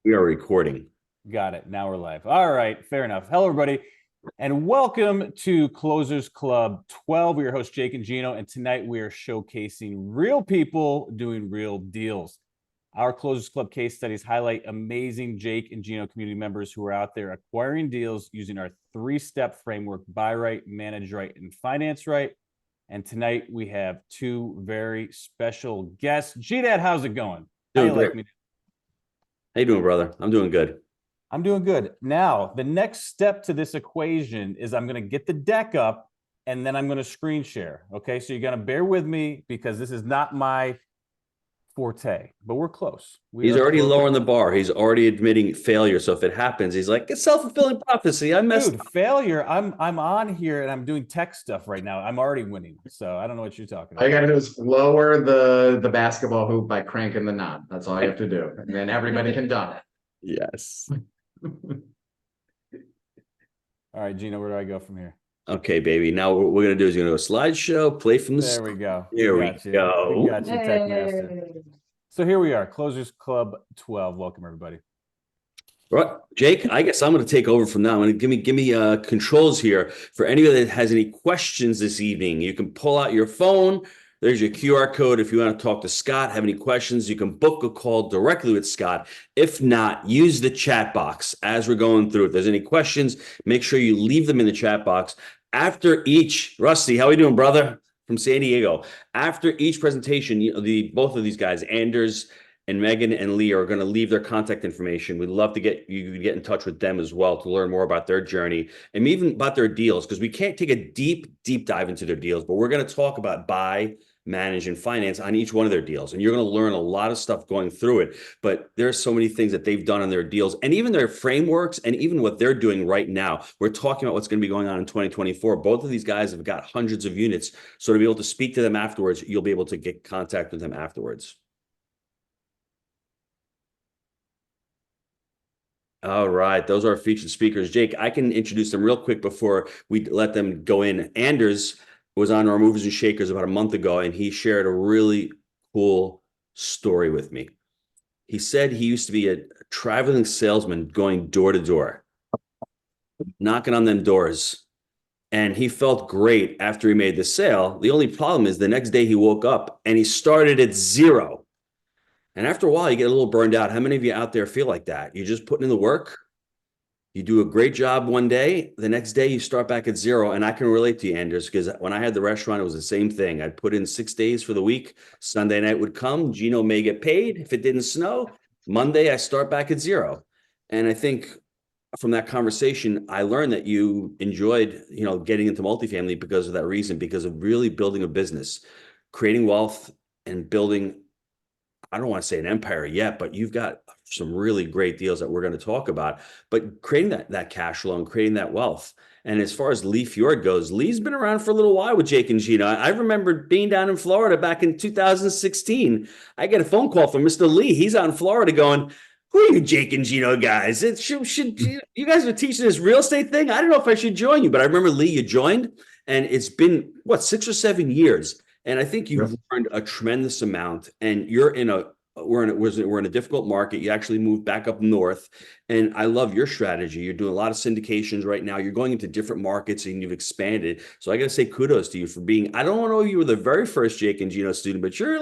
We are recording. Got it. Now we're live. All right. Fair enough. Hello, everybody, and welcome to Closers Club 12. We're your hosts, Jake and Gino, and tonight we are showcasing real people doing real deals. Our Closers Club case studies highlight amazing Jake and Gino community members who are out there acquiring deals using our three-step framework: buy right, manage right, and finance right. And tonight we have two very special guests. G-Dad, how's it going? How Doing you great. like me? How you doing, brother? I'm doing good. I'm doing good. Now, the next step to this equation is I'm going to get the deck up and then I'm going to screen share. Okay. So you're going to bear with me because this is not my forte, but we're close. We He's are already close. lowering the bar. He's already admitting failure. So if it happens, he's like, it's self-fulfilling prophecy. I messed Dude, up. failure. I'm on here and I'm doing tech stuff right now. I'm already winning. So I don't know what you're talking All you about. gotta do is lower the basketball hoop by cranking the knob. That's all you have to do. And then everybody can dunk. Yes. All right, Gino, where do I go from here? Okay, baby. Now what we're gonna do is you're gonna go slideshow, play from the There we start. go. Here we We go. got you, Tech Master. So here we are, Closers Club 12. Welcome, everybody. Right, Jake, I guess I'm going to take over from now. I'm going to give me controls here for anybody that has any questions this evening. You can pull out your phone. There's your QR code. If you want to talk to Scott, have any questions, you can book a call directly with Scott. If not, use the chat box as we're going through. If there's any questions, make sure you leave them in the chat box. After each, Rusty, how are you doing, brother? From San Diego. After each presentation, both of these guys, Anders and Megan and Lee, are going to leave their contact information. We'd love to get you to get in touch with them as well to learn more about their journey and even about their deals, because we can't take a deep dive into their deals, but we're going to talk about buy, manage, and finance on each one of their deals. And you're going to learn a lot of stuff going through it. But there's so many things that they've done on their deals and even their frameworks and even what they're doing right now. We're talking about what's going to be going on in 2024. Both of these guys have got hundreds of units. So to be able to speak to them afterwards, you'll be able to get contact with them afterwards. All right, those are our featured speakers. Jake, I can introduce them real quick before we let them go in. Anders was on our Movers and Shakers about a month ago, and he shared a really cool story with me. He said he used to be a traveling salesman going door to door, knocking on them doors. And he felt great after he made the sale. The only problem is the next day he woke up and he started at zero. And after a while, you get a little burned out. How many of you out there feel like that? You're just putting in the work. You do a great job one day. The next day, you start back at zero. And I can relate to you, Anders, because when I had the restaurant, it was the same thing. I'd put in 6 days for the week. Sunday night would come. Gino may get paid. If it didn't snow, Monday, I start back at zero. And I think from that conversation, I learned that you enjoyed, getting into multifamily because of that reason, because of really building a business, creating wealth and building, I don't want to say an empire yet, but you've got some really great deals that we're going to talk about, but creating that cash flow and creating that wealth. And as far as Lee Fjord goes, Lee's been around for a little while with Jake and Gino. I remember being down in Florida back in 2016. I get a phone call from Mr. Lee. He's out in Florida going, who are you Jake and Gino guys? You guys are teaching this real estate thing? I don't know if I should join you, but I remember, Lee, you joined, and it's been, 6 or 7 years. And I think you've learned a tremendous amount, and we're in a difficult market. You actually moved back up north, and I love your strategy. You're doing a lot of syndications right now. You're going into different markets and you've expanded. So I got to say kudos to you for being, I don't know if you were the very first Jake and Gino student, but you're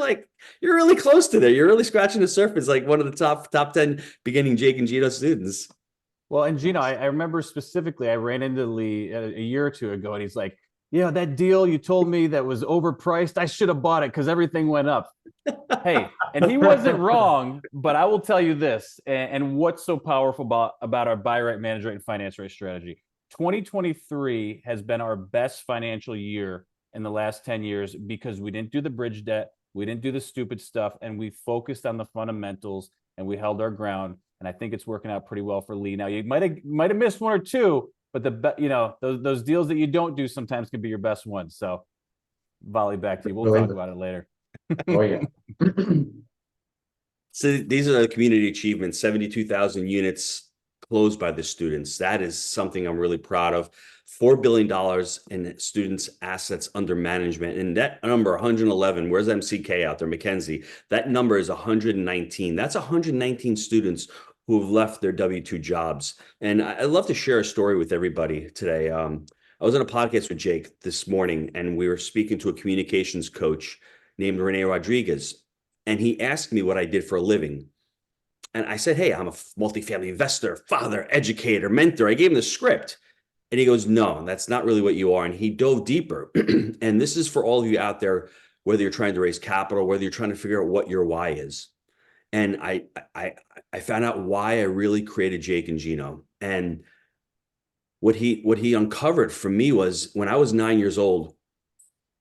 really close to there. You're really scratching the surface, like one of the top 10 beginning Jake and Gino students. Well, and Gino, I remember specifically, I ran into Lee a year or two ago, and he's like, that deal you told me that was overpriced, I should have bought it because everything went up. Hey, and he wasn't wrong, but I will tell you this, and what's so powerful about our buy right, manage right, and finance right strategy. 2023 has been our best financial year in the last 10 years because we didn't do the bridge debt, we didn't do the stupid stuff, and we focused on the fundamentals and we held our ground. And I think it's working out pretty well for Lee. Now, you might have missed one or two, but those deals that you don't do sometimes can be your best ones. So volley back to you. We'll talk about it later. Oh yeah. So these are the community achievements, 72,000 units closed by the students. That is something I'm really proud of. $4 billion in students' assets under management. And that number, 111, where's MCK out there, McKenzie? That number is 119. That's 119 students who have left their W-2 jobs. And I'd love to share a story with everybody today. I was on a podcast with Jake this morning, and we were speaking to a communications coach named Rene Rodriguez. And he asked me what I did for a living. And I said, hey, I'm a multifamily investor, father, educator, mentor. I gave him the script. And he goes, no, that's not really what you are. And he dove deeper. And this is for all of you out there, whether you're trying to raise capital, whether you're trying to figure out what your why is. And I found out why I really created Jake and Gino. And what he uncovered for me was when I was 9 years old,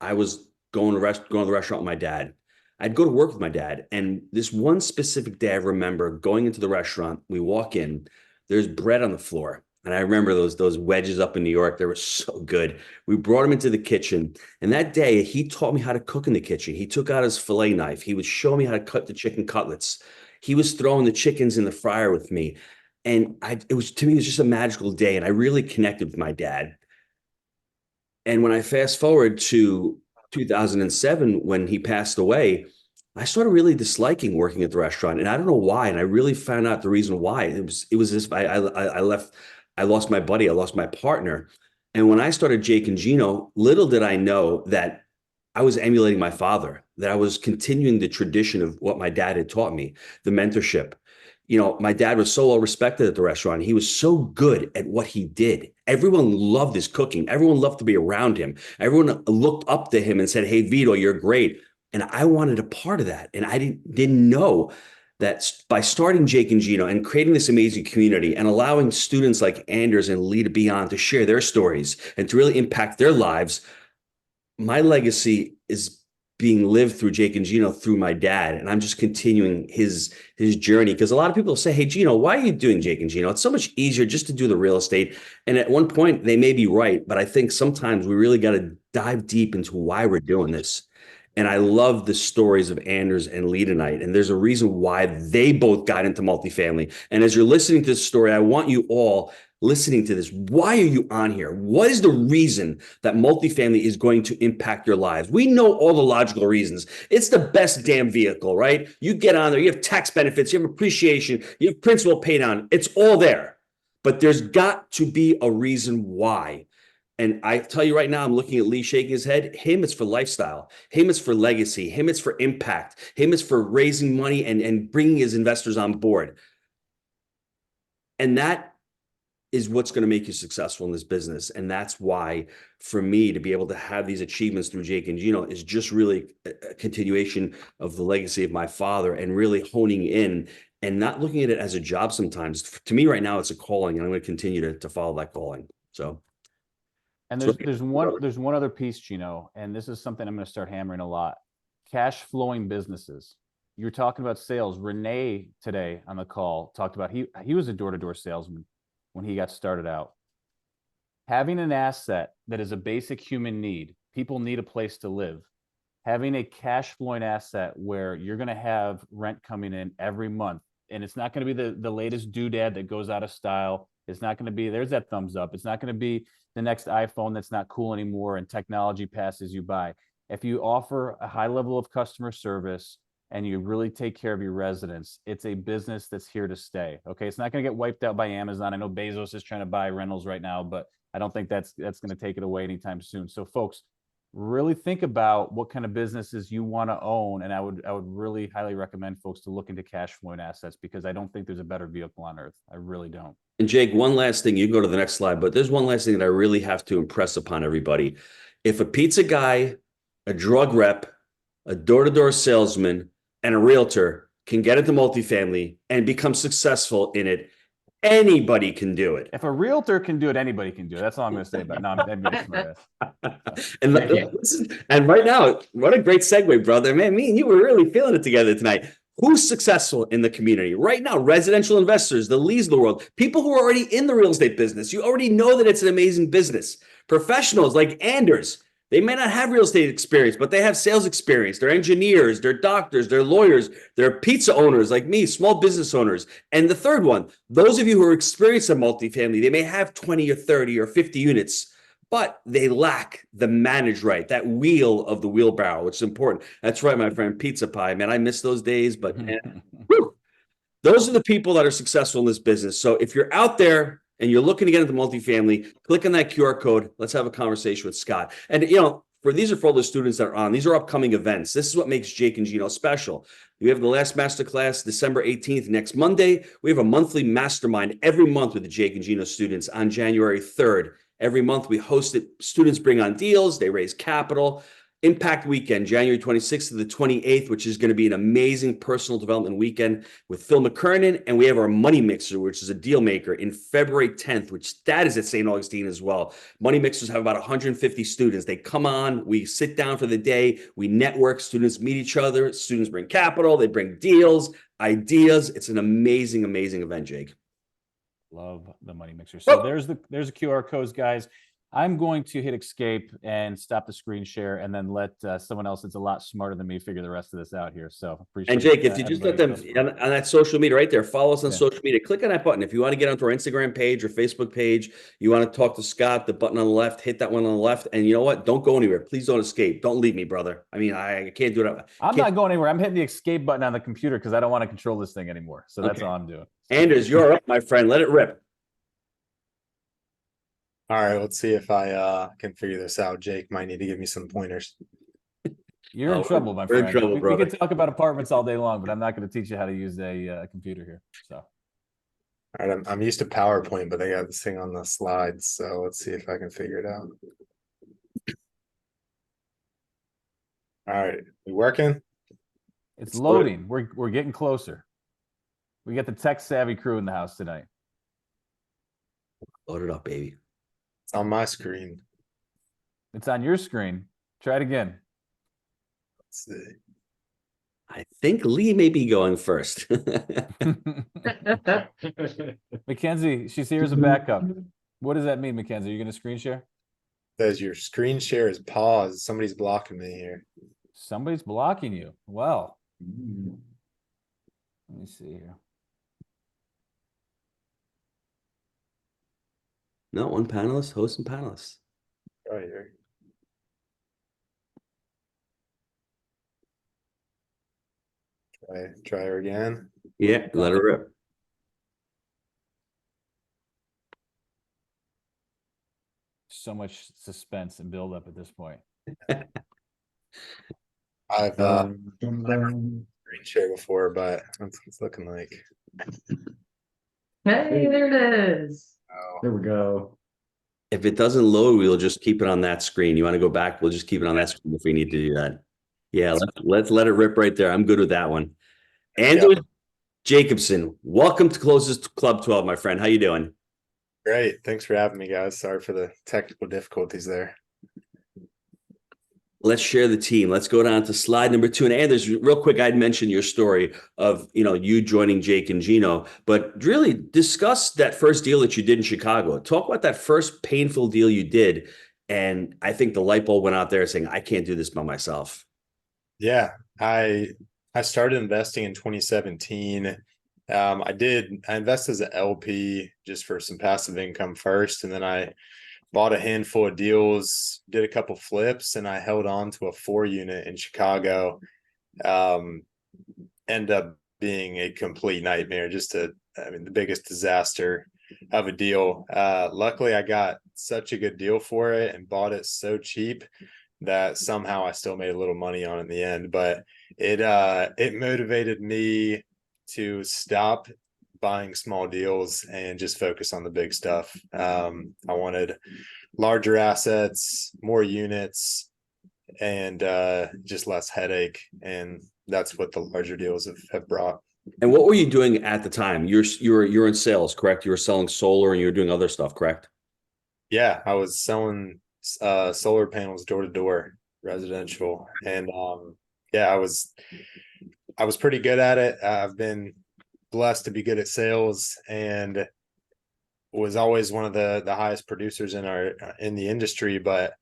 I was going to the restaurant with my dad. I'd go to work with my dad. And this one specific day, I remember going into the restaurant. We walk in, there's bread on the floor. And I remember those wedges up in New York. They were so good. We brought him into the kitchen. And that day, he taught me how to cook in the kitchen. He took out his fillet knife. He would show me how to cut the chicken cutlets. He was throwing the chickens in the fryer with me. And it was just a magical day. And I really connected with my dad. And when I fast forward to 2007, when he passed away, I started really disliking working at the restaurant. And I don't know why. And I really found out the reason why. It was this, I left, I lost my buddy, I lost my partner. And when I started Jake and Gino, little did I know that I was emulating my father, that I was continuing the tradition of what my dad had taught me, the mentorship. You know, my dad was so well respected at the restaurant. He was so good at what he did. Everyone loved his cooking. Everyone loved to be around him. Everyone looked up to him and said, hey, Vito, you're great. And I wanted a part of that. And I didn't know that by starting Jake and Gino and creating this amazing community and allowing students like Anders and Lee to be on to share their stories and to really impact their lives, my legacy is being lived through Jake and Gino through my dad. And I'm just continuing his journey. Because a lot of people say, hey, Gino, why are you doing Jake and Gino? It's so much easier just to do the real estate. And at one point they may be right, but I think sometimes we really got to dive deep into why we're doing this. And I love the stories of Anders and Lee tonight. And there's a reason why they both got into multifamily. And as you're listening to this story, I want you all listening to this. Why are you on here? What is the reason that multifamily is going to impact your lives? We know all the logical reasons. It's the best damn vehicle, right? You get on there, you have tax benefits, you have appreciation, you have principal pay down. It's all there. But there's got to be a reason why. And I tell you right now, I'm looking at Lee shaking his head. Him, it's for lifestyle. Him, it's for legacy. Him, it's for impact. Him, it's for raising money and bringing his investors on board. And that is what's going to make you successful in this business. And that's why, for me, to be able to have these achievements through Jake and Gino is just really a continuation of the legacy of my father and really honing in and not looking at it as a job sometimes. To me right now, it's a calling, and I'm going to continue to follow that calling. So. And there's one other piece, Gino, and this is something I'm going to start hammering a lot. Cash flowing businesses. You're talking about sales. Renee today on the call talked about he was a door-to-door salesman when he got started out. Having an asset that is a basic human need, people need a place to live. Having a cash flowing asset where you're going to have rent coming in every month, and it's not going to be the latest doodad that goes out of style. It's not going to be, there's that thumbs up. It's not going to be the next iPhone that's not cool anymore and technology passes you by. If you offer a high level of customer service and you really take care of your residents, it's a business that's here to stay. Okay. It's not going to get wiped out by Amazon. I know Bezos is trying to buy rentals right now, but I don't think that's going to take it away anytime soon. So folks, really think about what kind of businesses you want to own. And I would really highly recommend folks to look into cash flowing assets, because I don't think there's a better vehicle on earth. I really don't. And Jake, one last thing, you can go to the next slide, but there's one last thing that I really have to impress upon everybody. If a pizza guy, a drug rep, a door-to-door salesman, and a realtor can get into multifamily and become successful in it, anybody can do it. If a realtor can do it, anybody can do it. That's all I'm going to say about it. No, I'm being smart. And right now, what a great segue, brother. Man, me and you were really feeling it together tonight. Who's successful in the community right now? Residential investors, the Lees of the world, people who are already in the real estate business. You already know that it's an amazing business. Professionals like Anders, they may not have real estate experience, but they have sales experience. They're engineers, they're doctors, they're lawyers, they're pizza owners like me, small business owners. And the third one, those of you who are experienced in multifamily, they may have 20 or 30 or 50 units, but they lack the manage right, that wheel of the wheelbarrow, which is important. That's right, my friend, pizza pie, man. I miss those days, but man, whew, Those are the people that are successful in this business. So if you're out there and you're looking to get into multifamily, click on that QR code. Let's have a conversation with Scott. And these are for all the students that are on. These are upcoming events. This is what makes Jake and Gino special. We have the last masterclass December 18th, next Monday. We have a monthly mastermind every month with the Jake and Gino students on January 3rd. Every month we host it. Students bring on deals, they raise capital. Impact Weekend, January 26th to the 28th, which is going to be an amazing personal development weekend with Phil McKernan. And we have our Money Mixer, which is a deal maker, in February 10th, which that is at St. Augustine as well. Money Mixers have about 150 students. They come on, we sit down for the day, we network, students meet each other, students bring capital, they bring deals, ideas. It's an amazing, amazing event, Jake. Love the Money Mixer. So there's the QR codes, guys. I'm going to hit escape and stop the screen share and then let someone else that's a lot smarter than me figure the rest of this out here. So appreciate it. And Jake, if you just let them on that social media right there, follow us on social media, click on that button. If you want to get onto our Instagram page or Facebook page, you want to talk to Scott, the button on the left, hit that one on the left. And you know what? Don't go anywhere. Please don't escape. Don't leave me, brother. I mean, I can't do it. I'm not going anywhere. I'm hitting the escape button on the computer because I don't want to control this thing anymore. So that's all I'm doing. Anders, you're up, my friend. Let it rip. All right, let's see if I can figure this out. Jake might need to give me some pointers. You're in trouble, my friend. We can talk about apartments all day long, but I'm not going to teach you how to use a computer here. So, all right, I'm used to PowerPoint, but they got this thing on the slides, so let's see if I can figure it out. All right, we working? It's loading. We're getting closer. We got the tech savvy crew in the house tonight. Load it up, baby. It's on my screen. It's on your screen. Try it again. Let's see. I think Lee may be going first. Mackenzie, she's here as a backup. What does that mean, Mackenzie? Are you going to screen share? Says your screen share is paused. Somebody's blocking me here. Somebody's blocking you. Well, let me see here. No, one panelist, host and panelists. Right here. Try her again. Yeah, let her rip. So much suspense and build up at this point. I've screen share before, but it's looking like. Hey, there it is. Oh. There we go. If it doesn't load, we'll just keep it on that screen. You want to go back? We'll just keep it on that screen if we need to do that. Yeah, let's let it rip right there. I'm good with that one. Andrew Jacobson, welcome to Closest Club 12, my friend. How you doing? Great. Thanks for having me, guys. Sorry for the technical difficulties there. Let's share the team. Let's go down to slide number 2. And Anders, real quick, I'd mentioned your story of, you joining Jake and Gino, but really discuss that first deal that you did in Chicago. Talk about that first painful deal you did. And I think the light bulb went out there saying, I can't do this by myself. Yeah, I started investing in 2017. I invested as an LP just for some passive income first, and then I bought a handful of deals, did a couple flips, and I held on to a 4-unit in Chicago. Ended up being a complete nightmare, the biggest disaster of a deal. Luckily, I got such a good deal for it and bought it so cheap that somehow I still made a little money on it in the end. But it motivated me to stop buying small deals and just focus on the big stuff. I wanted larger assets, more units, and just less headache. And that's what the larger deals have brought. And what were you doing at the time? You're in sales, correct? You were selling solar and you were doing other stuff, correct? Yeah, I was selling solar panels door to door, residential, and I was pretty good at it. I've been blessed to be good at sales and was always one of the highest producers in the industry. But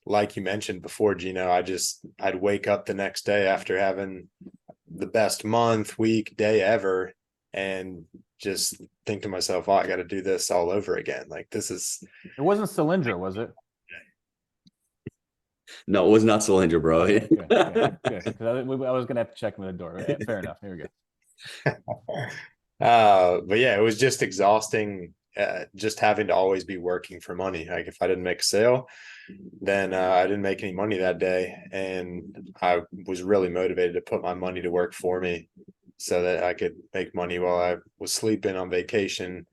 like you mentioned before, Gino, I'd wake up the next day after having the best month, week, day ever, and just think to myself, oh, I got to do this all over again. Like it wasn't Cylindra, was it? No, it was not Cylindra, bro. Okay. I was going to have to check with the door. Okay, fair enough. Here we go. But yeah, it was just exhausting, just having to always be working for money. Like if I didn't make a sale, then I didn't make any money that day. And I was really motivated to put my money to work for me so that I could make money while I was sleeping on vacation,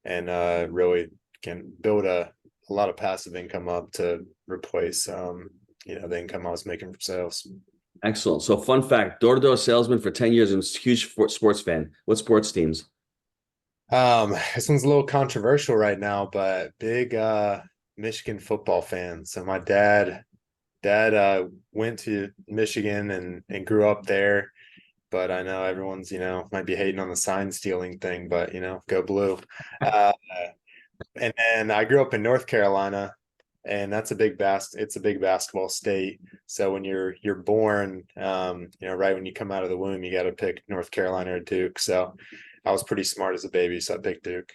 and really can build a lot of passive income up to replace the income I was making from sales. Excellent. So fun fact, door-to-door salesman for 10 years and was a huge sports fan. What sports teams? This one's a little controversial right now, but big Michigan football fan. So my dad went to Michigan and grew up there, but I know everyone's might be hating on the sign stealing thing, but go blue. uh, and then I grew up in North Carolina, and that's it's a big basketball state. So when you're born, right when you come out of the womb, you got to pick North Carolina or Duke. So I was pretty smart as a baby, so I picked Duke.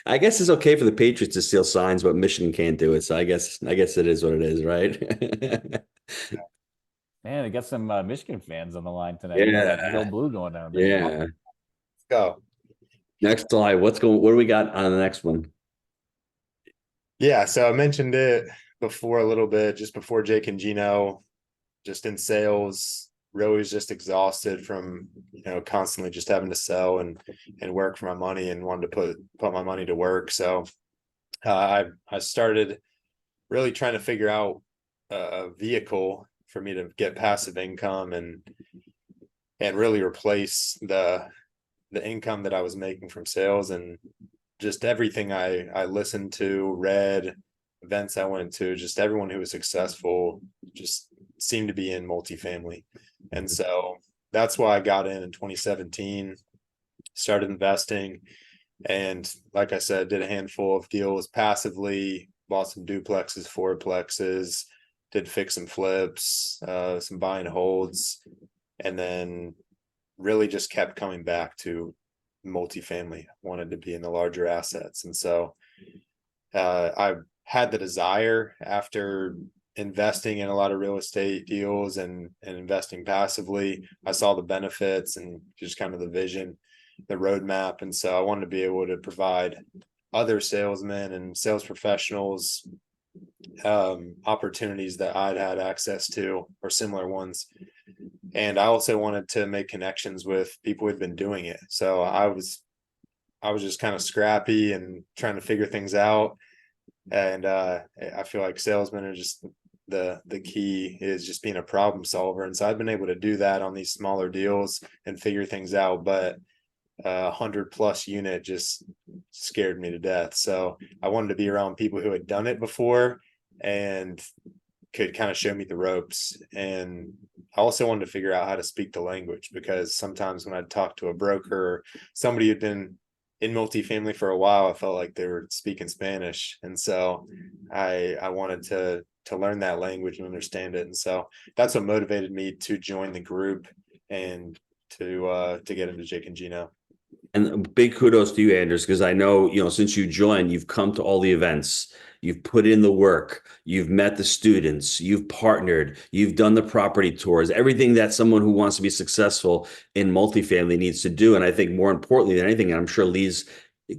I guess it's okay for the Patriots to steal signs, but Michigan can't do it. So I guess it is what it is, right? Man, I got some Michigan fans on the line tonight. Yeah. Go blue going down there. Yeah. Let's go. Next slide. What do we got on the next one? Yeah, so I mentioned it before a little bit, just before Jake and Gino, just in sales, really was just exhausted from constantly just having to sell and work for my money, and wanted to put my money to work. So I started really trying to figure out a vehicle for me to get passive income and really replace the income that I was making from sales. And just everything I listened to, read, events I went to, just everyone who was successful just seemed to be in multifamily. And so that's why I got in 2017, started investing. And like I said, did a handful of deals passively, bought some duplexes, fourplexes, did fix and flips, some buy and holds, and then really just kept coming back to multifamily. Wanted to be in the larger assets. And so I had the desire, after investing in a lot of real estate deals and investing passively, I saw the benefits and just kind of the vision, the roadmap. And so I wanted to be able to provide other salesmen and sales professionals opportunities that I'd had access to, or similar ones. And I also wanted to make connections with people who'd been doing it. So I was just kind of scrappy and trying to figure things out. And I feel like salesmen are just the key is just being a problem solver. And so I've been able to do that on these smaller deals and figure things out. But 100+ unit just scared me to death. So I wanted to be around people who had done it before and could kind of show me the ropes. And I also wanted to figure out how to speak the language, because sometimes when I'd talk to a broker or somebody who'd been in multifamily for a while, I felt like they were speaking Spanish. And so I wanted to learn that language and understand it. And so that's what motivated me to join the group and to get into Jake and Gino. And big kudos to you, Anders, because I know, since you joined, you've come to all the events, you've put in the work, you've met the students, you've partnered, you've done the property tours, everything that someone who wants to be successful in multifamily needs to do. And I think more importantly than anything, and I'm sure Lee's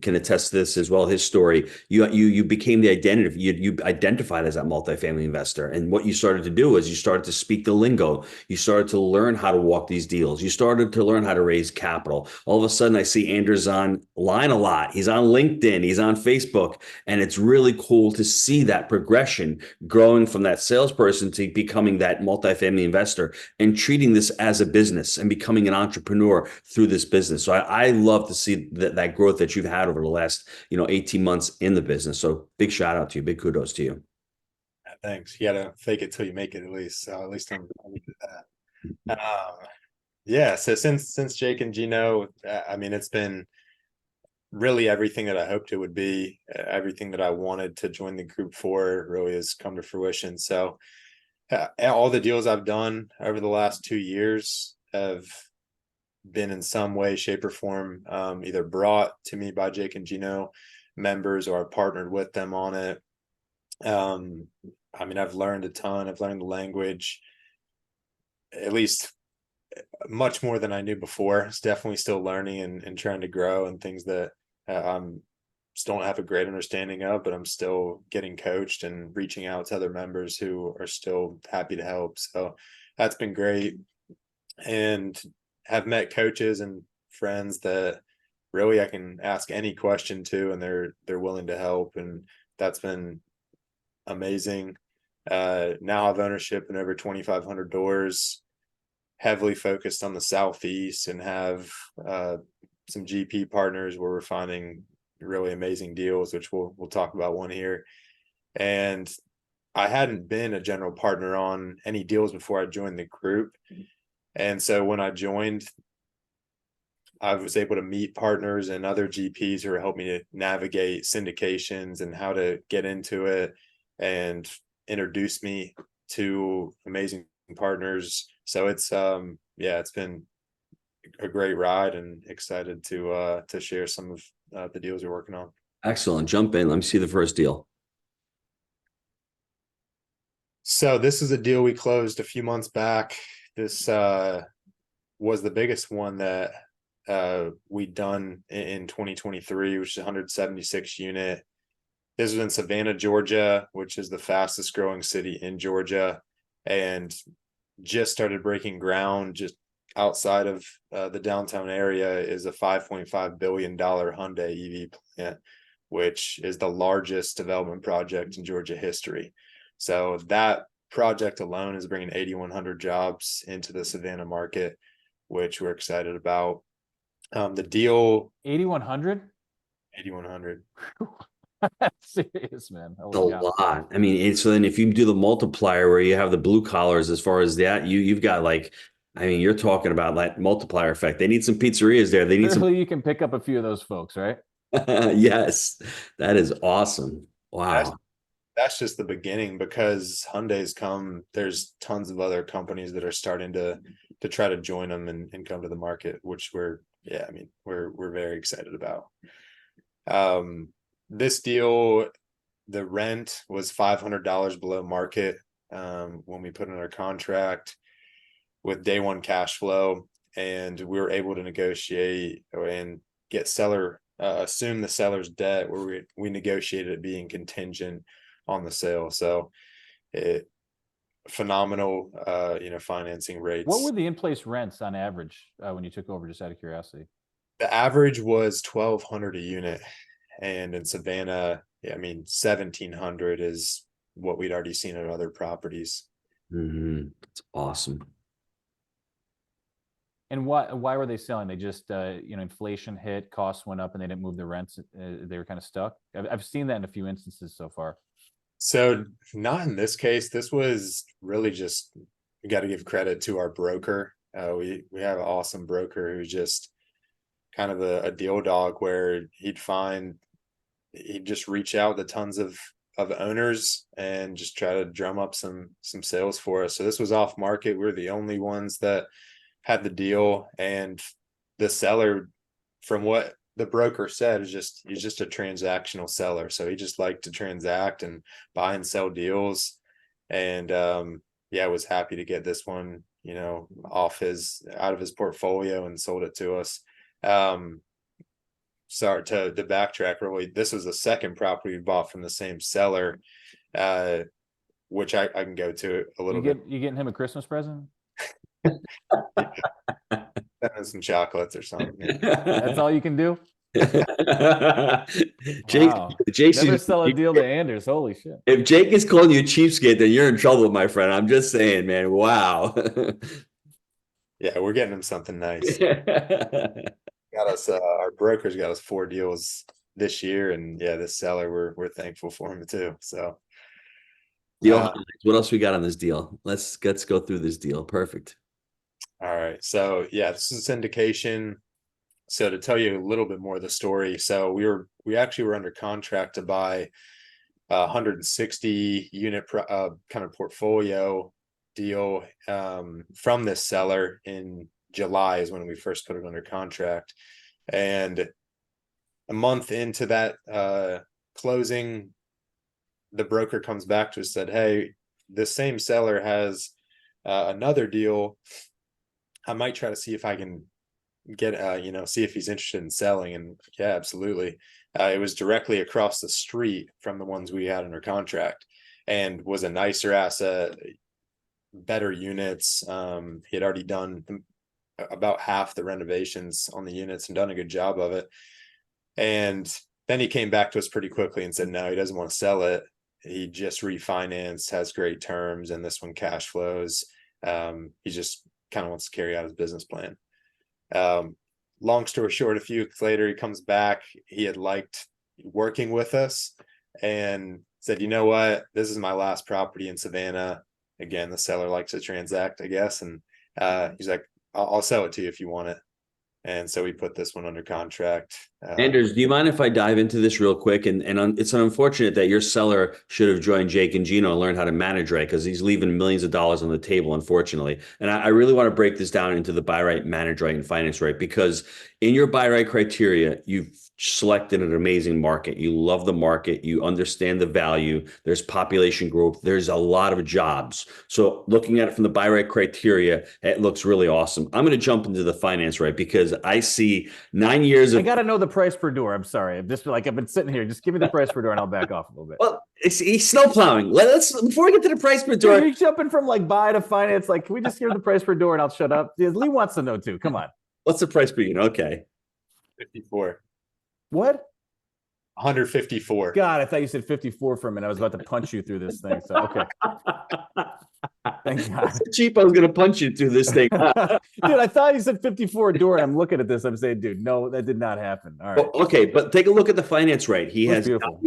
can attest to this as well, his story, you became the identity, you identified as that multifamily investor. And what you started to do is you started to speak the lingo, you started to learn how to walk these deals, you started to learn how to raise capital. All of a sudden I see Anders online a lot, he's on LinkedIn, he's on Facebook, and it's really cool to see that progression growing from that salesperson to becoming that multifamily investor and treating this as a business and becoming an entrepreneur through this business. So I love to see that growth that you've had over the last 18 months in the business. So big shout out to you, big kudos to you. Thanks. You gotta fake it till you make it, at least. So at least I'm that. Yeah, so since Jake and Gino, I mean, it's been really everything that I hoped it would be. Everything that I wanted to join the group for really has come to fruition. So all the deals I've done over the last 2 years have been in some way, shape, or form either brought to me by Jake and Gino members, or I've partnered with them on it. I mean, I've learned a ton. I've learned the language, at least much more than I knew before. It's definitely still learning and trying to grow, and things that I'm still don't have a great understanding of, but I'm still getting coached and reaching out to other members who are still happy to help. So that's been great, and have met coaches and friends that really I can ask any question to, and they're willing to help, and that's been amazing. Now I have ownership in over 2,500 doors, heavily focused on the Southeast, and have some GP partners where we're finding really amazing deals, which we'll talk about one here. And I hadn't been a general partner on any deals before I joined the group. And so when I joined, I was able to meet partners and other GPs who are helping me to navigate syndications and how to get into it, and introduce me to amazing partners. So it's it's been a great ride, and excited to share some of the deals we're working on. Excellent. Jump in. Let me see the first deal. So this is a deal we closed a few months back. This was the biggest one that we'd done in 2023, which is 176 unit. This was in Savannah, Georgia, which is the fastest growing city in Georgia, and just started breaking ground. Just outside of the downtown area is a $5.5 billion Hyundai EV plant, which is the largest development project in Georgia history. So that project alone is bringing 8,100 jobs into the Savannah market, which we're excited about. The deal 8,100. 8,100. Serious, man. A Holy cow. lot. I mean, so then if you do the multiplier where you have the blue collars, as far as that, you've got like, I mean, you're talking about that multiplier effect. They need some pizzerias there. They need Clearly, you can pick up a few of those folks, right? Yes, that is awesome. Wow. That's just the beginning, because Hyundai's come. There's tons of other companies that are starting to try to join them and come to the market, which we're very excited about. This deal, the rent was $500 below market when we put in our contract, with day one cash flow, and we were able to negotiate and get seller assume the seller's debt, where we negotiated it being contingent on the sale. So it phenomenal financing rates. What were the in-place rents on average when you took over, just out of curiosity? The average was $1,200 a unit, and in Savannah, 1,700 is what we'd already seen at other properties. That's awesome. And why were they selling? They just inflation hit, costs went up, and they didn't move the rents. They were kind of stuck. I've seen that in a few instances so far. So not in this case. This was really just, we got to give credit to our broker. We have an awesome broker who's just kind of a deal dog, where he'd just reach out to tons of owners and just try to drum up some sales for us. So this was off market. We were the only ones that had the deal, and the seller, from what the broker said, he's just a transactional seller. So he just liked to transact and buy and sell deals. And was happy to get this one, out of his portfolio, and sold it to us. Sorry to backtrack really. This was the second property we bought from the same seller, which I can go to a little bit. You getting him a Christmas present? Some chocolates or something. That's all you can do? Jake, Wow. Jake's Never sell a deal to Anders. Holy shit. If Jake is calling you a cheapskate, then you're in trouble, my friend. I'm just saying, man. Wow. Yeah, we're getting him something nice. Got us our brokers got us 4 deals this year, and this seller, we're thankful for him too. So deal highlights. What else we got on this deal? Let's go through this deal. Perfect. All right. So this is syndication. So to tell you a little bit more of the story, so we actually were under contract to buy a 160 unit kind of portfolio deal from this seller in July is when we first put it under contract. And a month into that closing, the broker comes back to us, said, hey, the same seller has another deal I might try to see if I can get see if he's interested in selling. And yeah, absolutely. It was directly across the street from the ones we had under contract, and was a nicer asset, better units. He had already done about half the renovations on the units and done a good job of it. And then he came back to us pretty quickly and said no, he doesn't want to sell it. He just refinanced, has great terms, and this one cash flows. He just kind of wants to carry out his business plan. Long story short, a few weeks later, he comes back. He had liked working with us and said, you know what, this is my last property in Savannah. Again, the seller likes to transact, I guess. And he's like, I'll sell it to you if you want it. And so we put this one under contract. Anders, do you mind if I dive into this real quick? And it's unfortunate that your seller should have joined Jake and Gino and learned how to manage right, because he's leaving millions of dollars on the table, unfortunately. And I really want to break this down into the buy right, manage right, and finance right, because in your buy right criteria, you've selected an amazing market. You love the market. You understand the value. There's population growth. There's a lot of jobs. So looking at it from the buy right criteria, it looks really awesome. I'm going to jump into the finance right, because I see 9 years of. I got to know the price per door. I'm sorry. I'm just like, I've been sitting here. Just give me the price per door and I'll back off a little bit. Well, he's snow plowing. Let's before we get to the price per door. Dude, you're jumping from like buy to finance. Like, can we just hear the price per door and I'll shut up? Lee wants to know too. Come on. What's the price per unit? Okay. 54. What? 154. God, I thought you said 54 for a minute. I was about to punch you through this thing. So, okay. Thank God. Cheap, I was going to punch you through this thing. Dude, I thought you said 54 door, and I'm looking at this. I'm saying, dude, no, that did not happen. All right. Well, okay, but take a look at the finance rate. He has beautiful.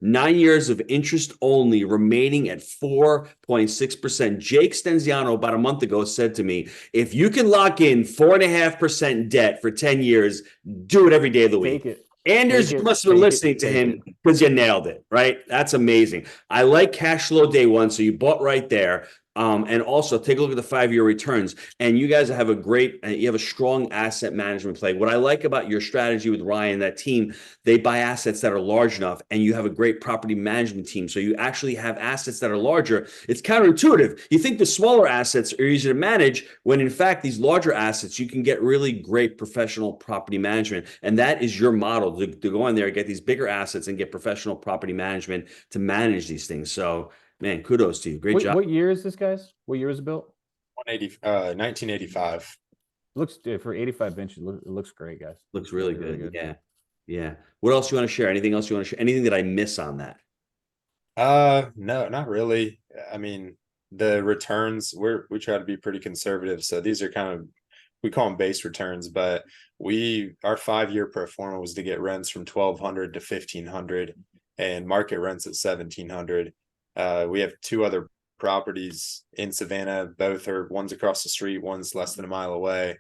9 years of interest only remaining at 4.6%. Jake Stenziano about a month ago said to me, if you can lock in 4.5% debt for 10 years, do it every day of the week. Take it. Anders, you must have been listening to him because you nailed it, right? That's amazing. I like cash flow day one, so you bought right there. And also take a look at the 5-year returns. And you guys have you have a strong asset management play. What I like about your strategy with Ryan, that team, they buy assets that are large enough, and you have a great property management team. So you actually have assets that are larger. It's counterintuitive. You think the smaller assets are easier to manage, when in fact, these larger assets, you can get really great professional property management. And that is your model, to go in there and get these bigger assets and get professional property management to manage these things. So man, kudos to you. Great job. What year is this, guys? What year is it built? 1985. Looks for 85 inches. It looks great, guys. Looks really good. Yeah. Yeah. What else you want to share? Anything else you want to share? Anything that I miss on that? No, not really. I mean, the returns, we try to be pretty conservative. So these are kind of, we call them base returns, but our 5-year pro forma was to get rents from 1,200 to 1,500 and market rents at 1,700. We have 2 other properties in Savannah. One's across the street, one's less than a mile away,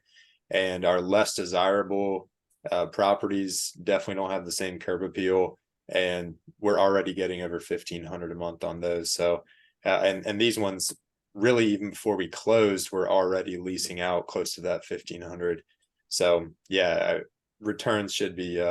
and our less desirable properties definitely don't have the same curb appeal, and we're already getting over 1,500 a month on those. So, and these ones, really, even before we closed, we're already leasing out close to that 1,500. So yeah, returns should be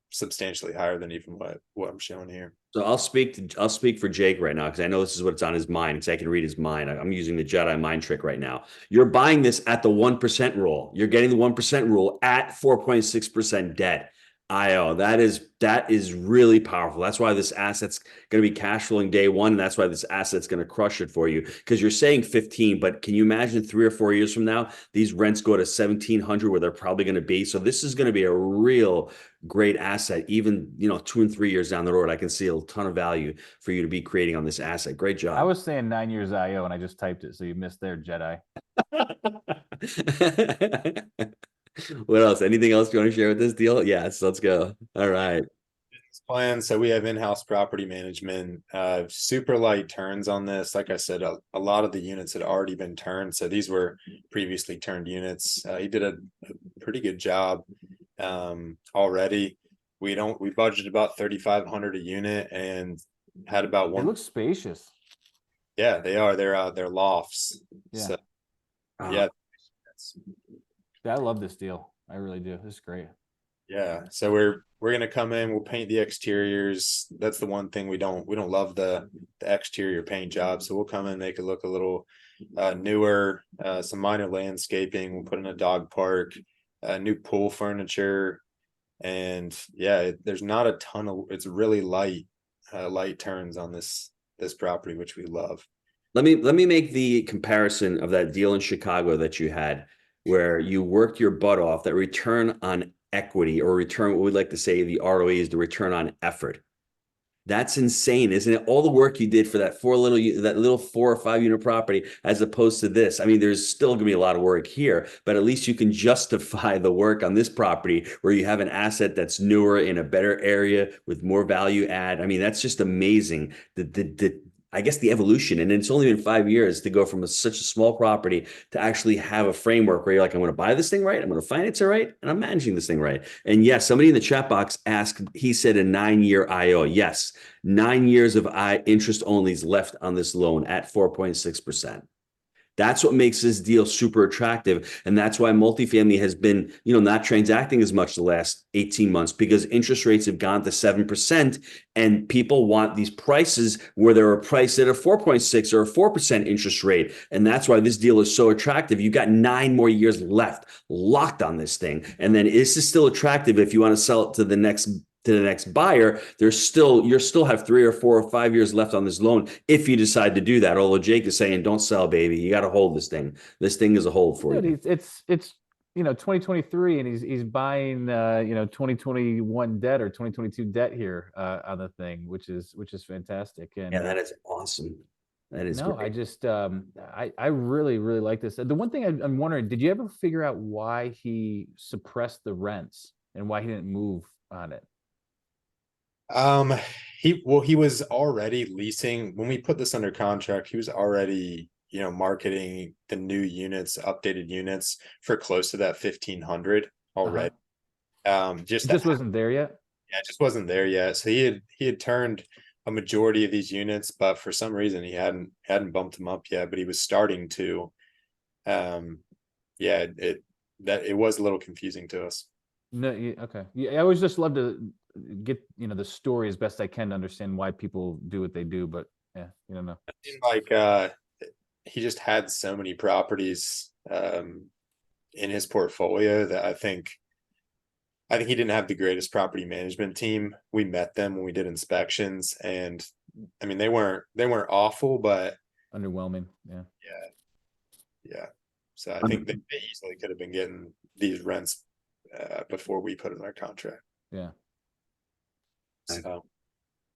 substantially higher than even what I'm showing here. So I'll speak for Jake right now, because I know this is what's on his mind, because I can read his mind. I'm using the Jedi mind trick right now. You're buying this at the 1% rule. You're getting the 1% rule at 4.6% debt. That is really powerful. That's why this asset's going to be cash flowing day one. And that's why this asset's going to crush it for you, because you're saying 15, but can you imagine 3 or 4 years from now, these rents go to 1,700 where they're probably going to be. So this is going to be a real great asset. Even, 2 and 3 years down the road, I can see a ton of value for you to be creating on this asset. Great job. I was saying 9 years IO and I just typed it. So you missed there, Jedi. What else? Anything else you want to share with this deal? Yes, let's go. All right. Plan. So we have in-house property management, super light turns on this. Like I said, a lot of the units had already been turned. So these were previously turned units. He did a pretty good job already. We budgeted about 3,500 a unit and had about one. It looks spacious. Yeah, they are. They're lofts. Yeah. So, yeah. I love this deal. I really do. This is great. Yeah, so we're gonna come in, we'll paint the exteriors. That's the one thing we don't love the exterior paint job. So we'll come in, make it look a little newer, some minor landscaping, we'll put in a dog park, new pool furniture, and yeah, there's not a ton of, it's really light turns on this property, which we love. Let me make the comparison of that deal in Chicago that you had, where you worked your butt off. That return on equity, or return, what we'd like to say, the ROE is the return on effort. That's insane, isn't it? All the work you did for that little 4 or 5 unit property, as opposed to this. I mean, there's still going to be a lot of work here, but at least you can justify the work on this property where you have an asset that's newer in a better area with more value add. I mean, that's just amazing. I guess the evolution, and it's only been 5 years to go from such a small property to actually have a framework where you're like, I'm going to buy this thing right, I'm going to finance it right, and I'm managing this thing right. And yes, somebody in the chat box asked, he said a 9-year IO. Yes, 9 years of interest only is left on this loan at 4.6%. That's what makes this deal super attractive. And that's why multifamily has been, not transacting as much the last 18 months, because interest rates have gone to 7%, and people want these prices where they're priced at a 4.6 or a 4% interest rate. And that's why this deal is so attractive. You got 9 more years left locked on this thing. And then this is still attractive if you want to sell it to the next buyer. You still have 3 or 4 or 5 years left on this loan if you decide to do that. Although Jake is saying, don't sell, baby. You got to hold this thing. This thing is a hold for Dude, you. it's 2023, and he's buying 2021 debt or 2022 debt here on the thing, which is fantastic. And Yeah, that is awesome. That is no, great. I just I really really like this. The one thing I'm wondering, did you ever figure out why he suppressed the rents and why he didn't move on it? Um, he was already leasing when we put this under contract. He was already, marketing the new units, updated units for close to that 1,500 already. It just wasn't there yet. Yeah, it just wasn't there yet. So he had turned a majority of these units, but for some reason he hadn't bumped them up yet. But he was starting to. Yeah, it was a little confusing to us. No, okay. Yeah, I always just love to get the story as best I can to understand why people do what they do, but yeah, you don't know. It seemed like he just had so many properties in his portfolio that I think he didn't have the greatest property management team. We met them when we did inspections, and I mean they weren't awful, but Underwhelming. Yeah. yeah. So I think they easily could have been getting these rents before we put in our contract. Yeah. So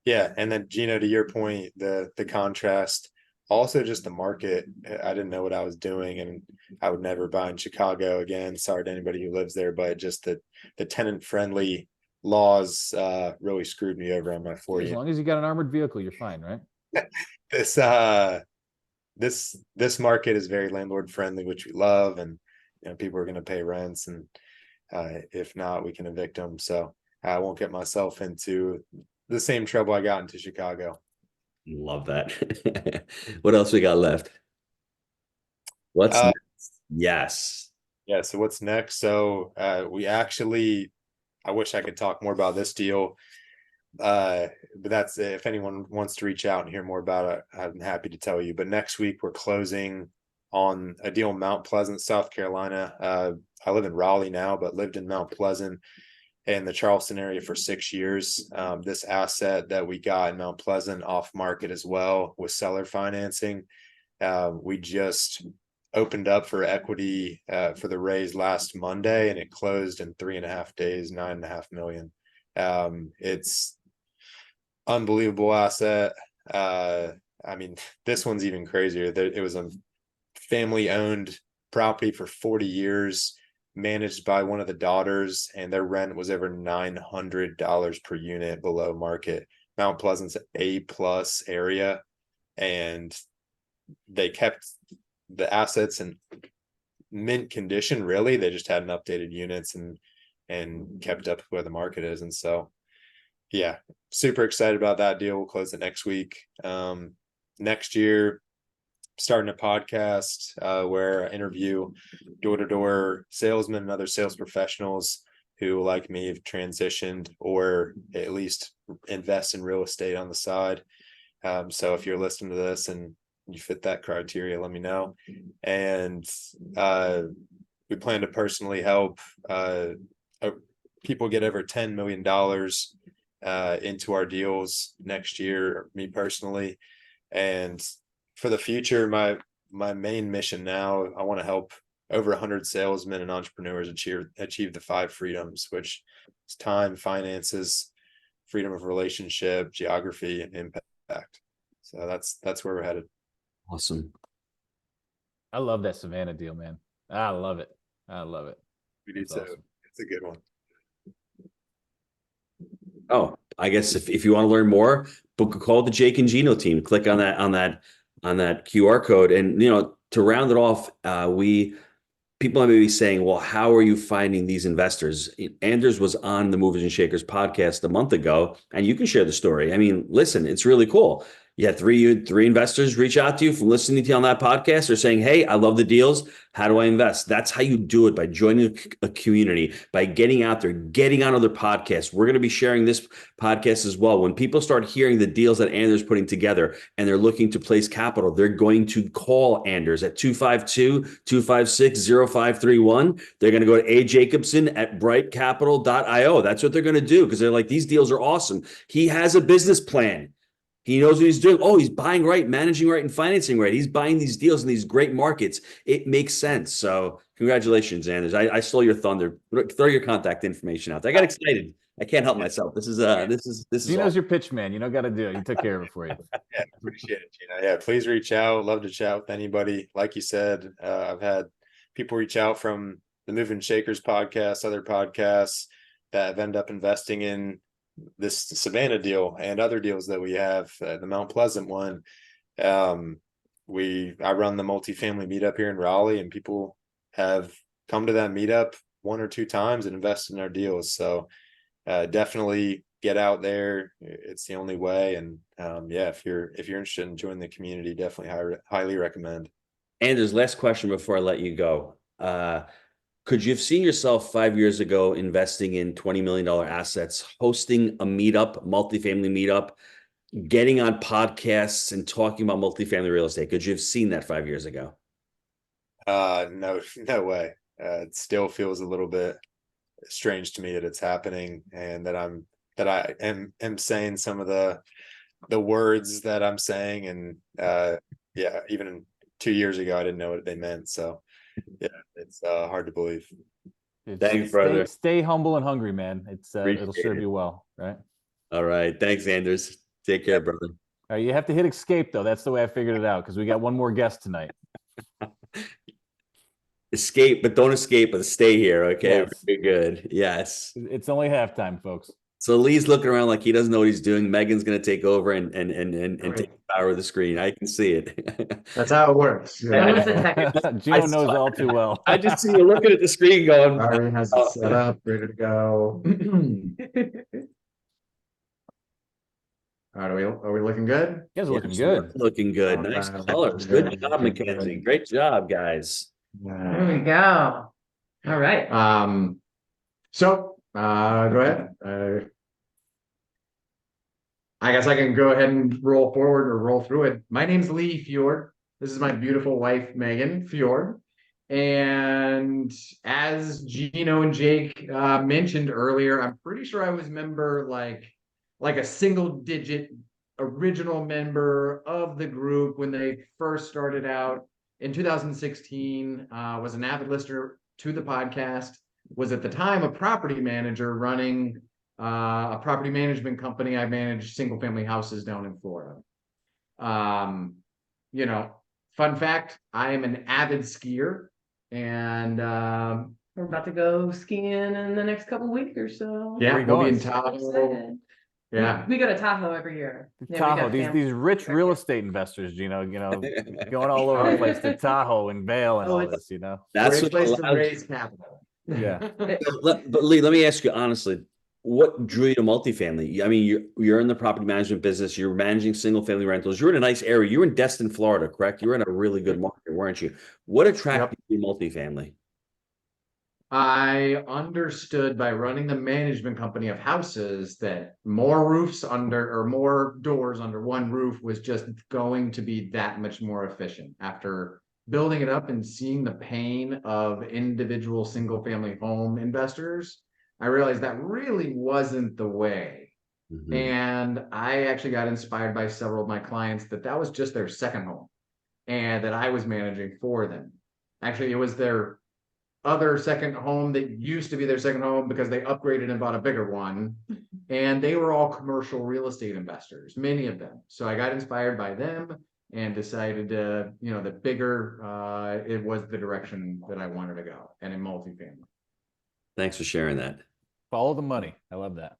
yeah, and then Gino, to your point, the contrast, also just the market. I didn't know what I was doing, and I would never buy in Chicago again. Sorry to anybody who lives there, but just the tenant friendly laws really screwed me over on my As 4 year. long as you got an armored vehicle, you're fine, right? This market is very landlord friendly, which we love, and people are going to pay rents, and if not, we can evict them. So I won't get myself into the same trouble I got into Chicago. Love that. What else we got left? What's next? Yes. Yeah, so what's next? So we actually, I wish I could talk more about this deal. But that's, if anyone wants to reach out and hear more about it, I'm happy to tell you. But next week we're closing on a deal in Mount Pleasant, South Carolina. I live in Raleigh now, but lived in Mount Pleasant and the Charleston area for 6 years. This asset that we got in Mount Pleasant off market as well with seller financing. We just opened up for equity for the raise last Monday, and it closed in 3.5 days, 9.5 million. It's unbelievable asset. I mean, this one's even crazier. It was a family owned property for 40 years, managed by one of the daughters, and their rent was over $900 per unit below market. Mount Pleasant's A+ area, and they kept the assets in mint condition. Really, they just hadn't updated units and kept up where the market is. And so yeah, super excited about that deal. We'll close it next week. Next year, starting a podcast where I interview door-to-door salesmen and other sales professionals who, like me, have transitioned or at least invest in real estate on the side. So if you're listening to this and you fit that criteria, let me know. And we plan to personally help people get over $10 million into our deals next year, me personally. And for the future, my main mission now, I want to help over 100 salesmen and entrepreneurs achieve the 5 freedoms, which is time, finances, freedom of relationship, geography, and impact. So that's where we're headed. Awesome. I love that Savannah deal, man. I love it. We do That's so. awesome. It's a good one. Oh, I guess if you want to learn more, book a call to Jake and Gino team. Click on that QR code, and to round it off, people may be saying, well, how are you finding these investors? Anders was on the Movers and Shakers podcast a month ago, and you can share the story. I mean, listen, it's really cool. You had three investors reach out to you from listening to you on that podcast. They're saying, hey, I love the deals. How do I invest? That's how you do it, by joining a community, by getting out there, getting on other podcasts. We're going to be sharing this podcast as well. When people start hearing the deals that Anders putting together and they're looking to place capital, they're going to call Anders at 252-256-0531. They're going to go to A. Jacobson at brightcapital.io. That's what they're going to do, because they're like, these deals are awesome. He has a business plan. He knows what he's doing. Oh, he's buying right, managing right, and financing right. He's buying these deals in these great markets. It makes sense. So congratulations, Anders. I stole your thunder. Throw your contact information out there. I got excited. I can't help myself. This is Gino's awesome. your pitch man. You don't got to do it. He took care of it for you. Yeah, appreciate it, Gino. Yeah, please reach out. Love to chat with anybody. Like you said, I've had people reach out from the Moving and Shakers podcast, other podcasts that have ended up investing in this Savannah deal and other deals that we have, the Mount Pleasant one. I run the multifamily meetup here in Raleigh, and people have come to that meetup 1 or 2 times and invested in our deals. So definitely get out there. It's the only way. And if you're interested in joining the community, definitely highly recommend. Anders, last question before I let you go. Could you have seen yourself 5 years ago investing in $20 million assets, hosting a meetup, multifamily meetup, getting on podcasts and talking about multifamily real estate? Could you have seen that 5 years ago? No way. It still feels a little bit strange to me that it's happening, and that I am saying some of the words that I'm saying. And even 2 years ago, I didn't know what they meant. So yeah, it's hard to believe. Thanks, brother. Stay humble and hungry, man. It'll serve it. you well, right? All right. Thanks, Anders. Take care, brother. All right, you have to hit escape though. That's the way I figured it out, because we got one more guest tonight. Escape, but don't escape, but stay here. Okay. Yes. Very good. Yes. It's only halftime, folks. So Lee's looking around like he doesn't know what he's doing. Megan's going to take over and take the power of the screen. I can see it. That's how it works. Gino knows all too well. I just see you looking at the screen going, Ari has it set up, ready to go. All right, are we looking good? You guys are looking good. Looking good. Nice colors. Good job, Mackenzie. Great job, guys. There we go. All right. So go ahead. I guess I can go ahead and roll forward or roll through it. My name's Lee Fjord. This is my beautiful wife, Megan Fjord. And as Gino and Jake mentioned earlier, I'm pretty sure I was member like a single digit original member of the group when they first started out in 2016, was an avid listener to the podcast, was at the time a property manager running a property management company. I managed single family houses down in Florida. Fun fact, I am an avid skier, and We're about to go skiing in the next couple weeks or so. yeah, Where you we'll be in going? I'm Tahoe. excited. Yeah. We go to Tahoe every year. Yeah, we Tahoe, got family. these rich real estate investors, Gino, going all over the place to Tahoe and Vail and all this, That's Great what place to allows- raise capital. Yeah. But Lee, let me ask you honestly, what drew you to multifamily? I mean, you're in the property management business. You're managing single family rentals. You're in a nice area. You're in Destin, Florida, correct? You're in a really good market, weren't you? What attracted you to multifamily? I understood by running the management company of houses that more roofs under or more doors under one roof was just going to be that much more efficient. After building it up and seeing the pain of individual single family home investors, I realized that really wasn't the way. Mhm. And I actually got inspired by several of my clients that that was just their second home and that I was managing for them. Actually, it was their other second home that used to be their second home because they upgraded and bought a bigger one. And they were all commercial real estate investors, many of them. So I got inspired by them and decided to, the bigger it was the direction that I wanted to go, and in multifamily. Thanks for sharing that. Follow the money. I love that.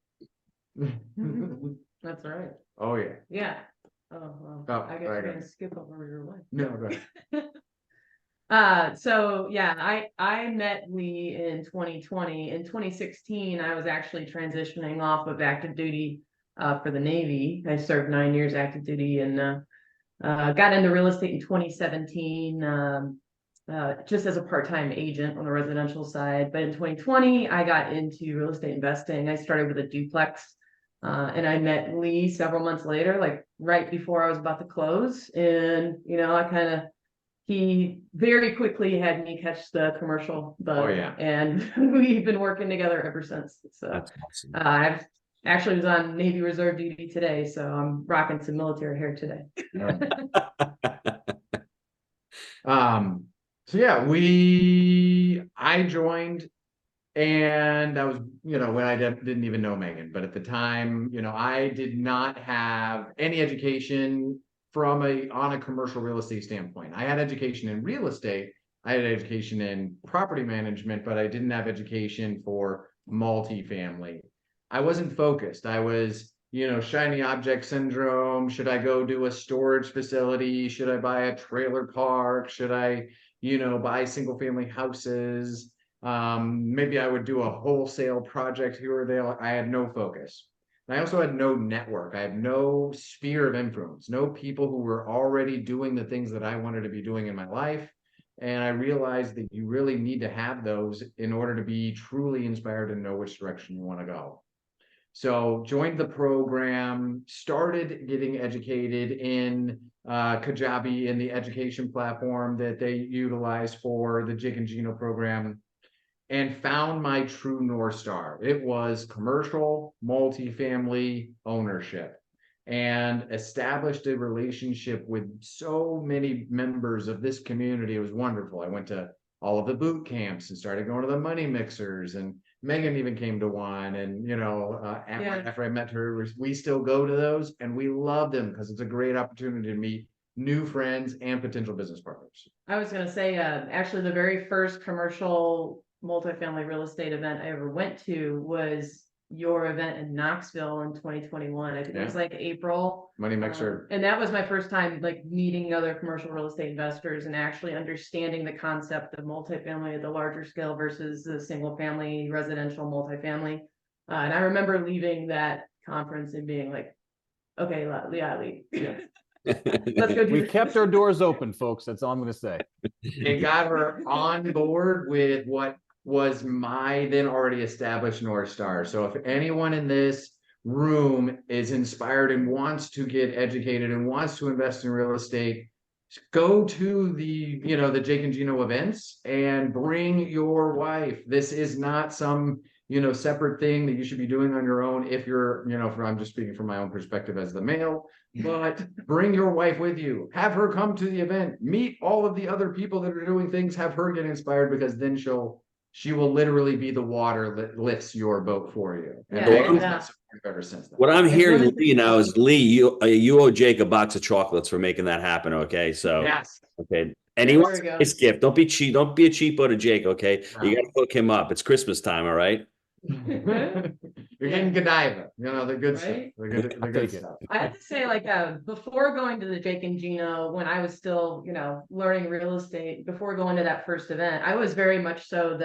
That's right. Oh, yeah. Yeah. Oh, well, Oh, I guess I we're got gonna skip over your life. No, go ahead. So yeah, I met Lee in 2020. In 2016, I was actually transitioning off of active duty for the Navy. I served 9 years active duty and got into real estate in 2017, just as a part-time agent on the residential side. But in 2020, I got into real estate investing. I started with a duplex. And I met Lee several months later, like right before I was about to close. And, he very quickly had me catch the commercial bug. Oh, yeah. And we've been working together ever since. So That's awesome. I've actually was on Navy Reserve duty today, so I'm rocking some military hair today. So yeah, I joined, and I was, when I didn't even know Megan, but at the time, I did not have any education on a commercial real estate standpoint. I had education in real estate, I had education in property management, but I didn't have education for multifamily. I wasn't focused. I was, shiny object syndrome. Should I go do a storage facility? Should I buy a trailer park? Should I, buy single family houses? Maybe I would do a wholesale project here or there. I had no focus. And I also had no network. I had no sphere of influence, no people who were already doing the things that I wanted to be doing in my life. And I realized that you really need to have those in order to be truly inspired and know which direction you want to go. So joined the program, started getting educated in Kajabi, in the education platform that they utilize for the Jake and Gino program, and found my true North Star. It was commercial multifamily ownership, and established a relationship with so many members of this community. It was wonderful. I went to all of the boot camps and started going to the money mixers, and Megan even came to one. And after I met her, we still go to those, and we love them because it's a great opportunity to meet new friends and potential business partners. I was going to say, actually, the very first commercial multifamily real estate event I ever went to was your event in Knoxville in 2021. I think it was like April. Money mixer. And that was my first time like meeting other commercial real estate investors and actually understanding the concept of multifamily at the larger scale versus the single family residential multifamily. And I remember leaving that conference and being like, okay, Lee. Let's go do We this. kept our doors open, folks. That's all I'm going to say. It got her on board with what was my then already established North Star. So if anyone in this room is inspired and wants to get educated and wants to invest in real estate, go to the Jake and Gino events and bring your wife. This is not some separate thing that you should be doing on your own. If you're, I'm just speaking from my own perspective as the male, but bring your wife with you, have her come to the event, meet all of the other people that are doing things, have her get inspired, because then she will literally be the water that lifts your boat for you. And Megan's been supportive ever since then. What I'm hearing, Lee, now is Lee, you owe Jake a box of chocolates for making that happen. Okay, so Yes. okay. And he wants a nice gift. Don't be cheap. Don't be a cheapo to Jake. Okay, you got to hook him up. It's Christmas time. All right. You're getting Godiva, the good stuff. Right? The good stuff. I have to say, like, before going to the Jake and Gino, when I was still, learning real estate, before going to that first event, I was very much so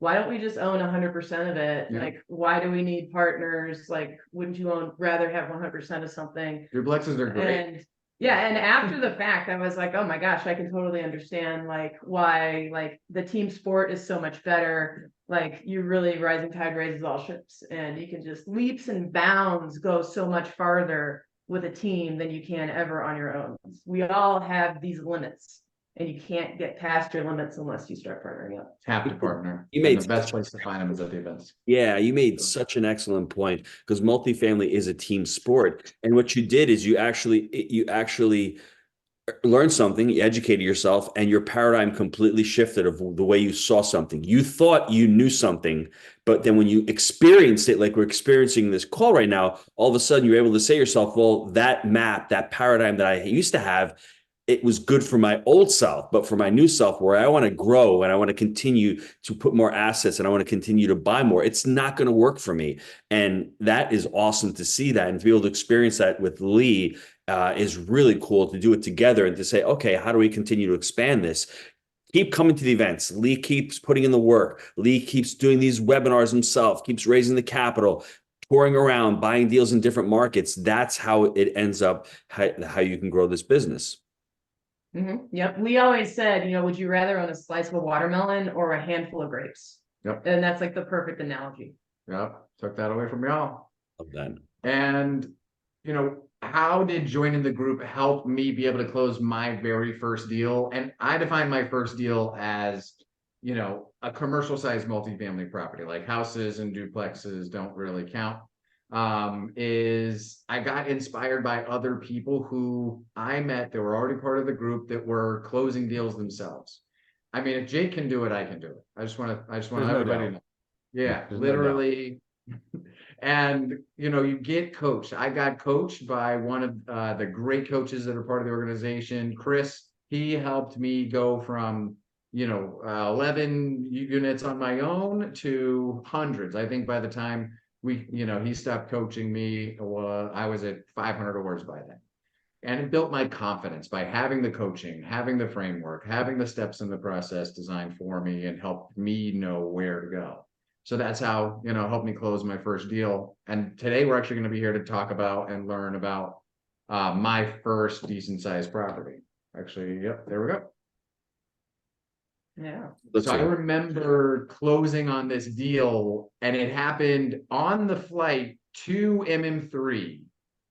why don't we just own 100% of it? Yeah. Like, why do we need partners? Like, wouldn't you rather have 100% of something? Duplexes are great. And Yeah, and after the fact, I was like, oh my gosh, I can totally understand like why like the team sport is so much better. Like you really rising tide raises all ships, and you can just leaps and bounds go so much farther with a team than you can ever on your own. We all have these limits, and you can't get past your limits unless you start partnering up. Have to partner. You And made the best place to find them is at the events. Yeah, you made such an excellent point because multifamily is a team sport. And what you did is you actually learned something, you educated yourself, and your paradigm completely shifted of the way you saw something. You thought you knew something, but then when you experienced it, like we're experiencing this call right now, all of a sudden you're able to say to yourself, well, that map, that paradigm that I used to have, it was good for my old self, but for my new self, where I want to grow and I want to continue to put more assets and I want to continue to buy more, it's not going to work for me. And that is awesome to see that and to be able to experience that with Lee is really cool to do it together and to say, okay, how do we continue to expand this? Keep coming to the events. Lee keeps putting in the work. Lee keeps doing these webinars himself, keeps raising the capital, touring around, buying deals in different markets. That's how it ends up, how you can grow this business. Yep. We always said, would you rather own a slice of a watermelon or a handful of grapes? Yep. And that's like the perfect analogy. Yep. Took that away from y'all. Love that. And, how did joining the group help me be able to close my very first deal? And I define my first deal as, a commercial sized multifamily property, like houses and duplexes don't really count. Is I got inspired by other people who I met that were already part of the group that were closing deals themselves. I mean, if Jake can do it, I can do it. I just want There's no everybody to doubt. know. Yeah, There's no doubt. literally. And you get coached. I got coached by one of the great coaches that are part of the organization, Chris. He helped me go from 11 units on my own to hundreds. I think by the time he stopped coaching me, I was at 500 awards by then. And it built my confidence by having the coaching, having the framework, having the steps in the process designed for me and helped me know where to go. So that's how, helped me close my first deal. And today we're actually going to be here to talk about and learn about my first decent sized property. Actually, yep, there we go. Yeah. So I remember closing on this deal and it happened on the flight to MM3.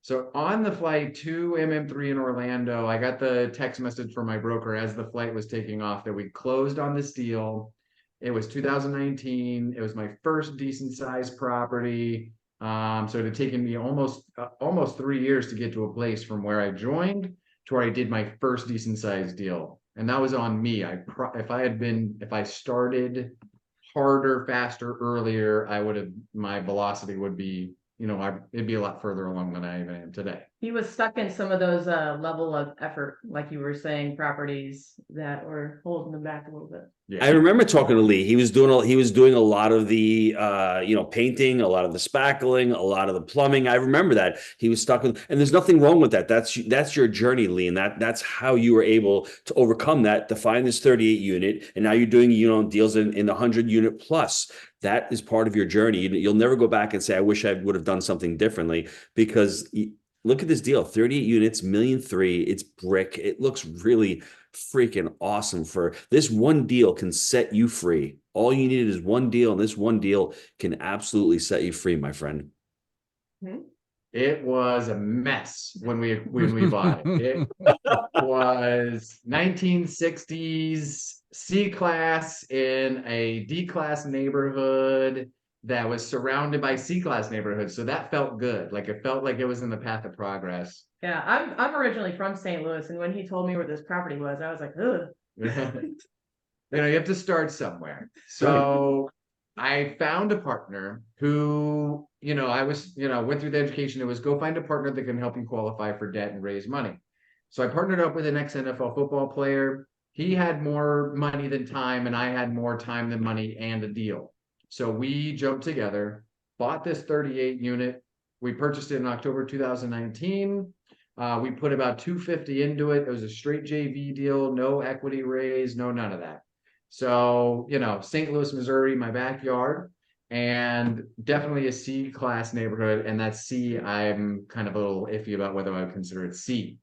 So on the flight to MM3 in Orlando, I got the text message from my broker as the flight was taking off that we closed on this deal. It was 2019. It was my first decent sized property. So it had taken me almost 3 years to get to a place from where I joined to where I did my first decent sized deal. And that was on me. If I started harder, faster, earlier, my velocity would be, it'd be a lot further along than I even am today. He was stuck in some of those level of effort, like you were saying, properties that were holding him back a little bit. Yeah. I remember talking to Lee. He was doing a lot of the painting, a lot of the spackling, a lot of the plumbing. I remember that he was stuck with, and there's nothing wrong with that. That's your journey, Lee, and that's how you were able to overcome that, to find this 38 unit, and now you're doing deals in the 100 unit plus. That is part of your journey. You'll never go back and say, I wish I would have done something differently, because look at this deal, 38 units, 1.3 million. It's brick. It looks really freaking awesome. For this one deal can set you free. All you needed is one deal, and this one deal can absolutely set you free, my friend. It was a mess when we bought it. It was 1960s C-class in a D-class neighborhood that was surrounded by C-class neighborhoods. So that felt good. Like it felt like it was in the path of progress. Yeah, I'm originally from St. Louis, and when he told me where this property was, I was like, ugh. You have to start somewhere. So I found a partner who, I went through the education. It was go find a partner that can help you qualify for debt and raise money. So I partnered up with an ex-NFL football player. He had more money than time, and I had more time than money and a deal. So we jumped together, bought this 38 unit. We purchased it in October 2019. We put about $250 into it. It was a straight JV deal, no equity raise, no none of that. So, St. Louis, Missouri, my backyard, and definitely a C-class neighborhood. And that C, I'm kind of a little iffy about whether I would consider it C.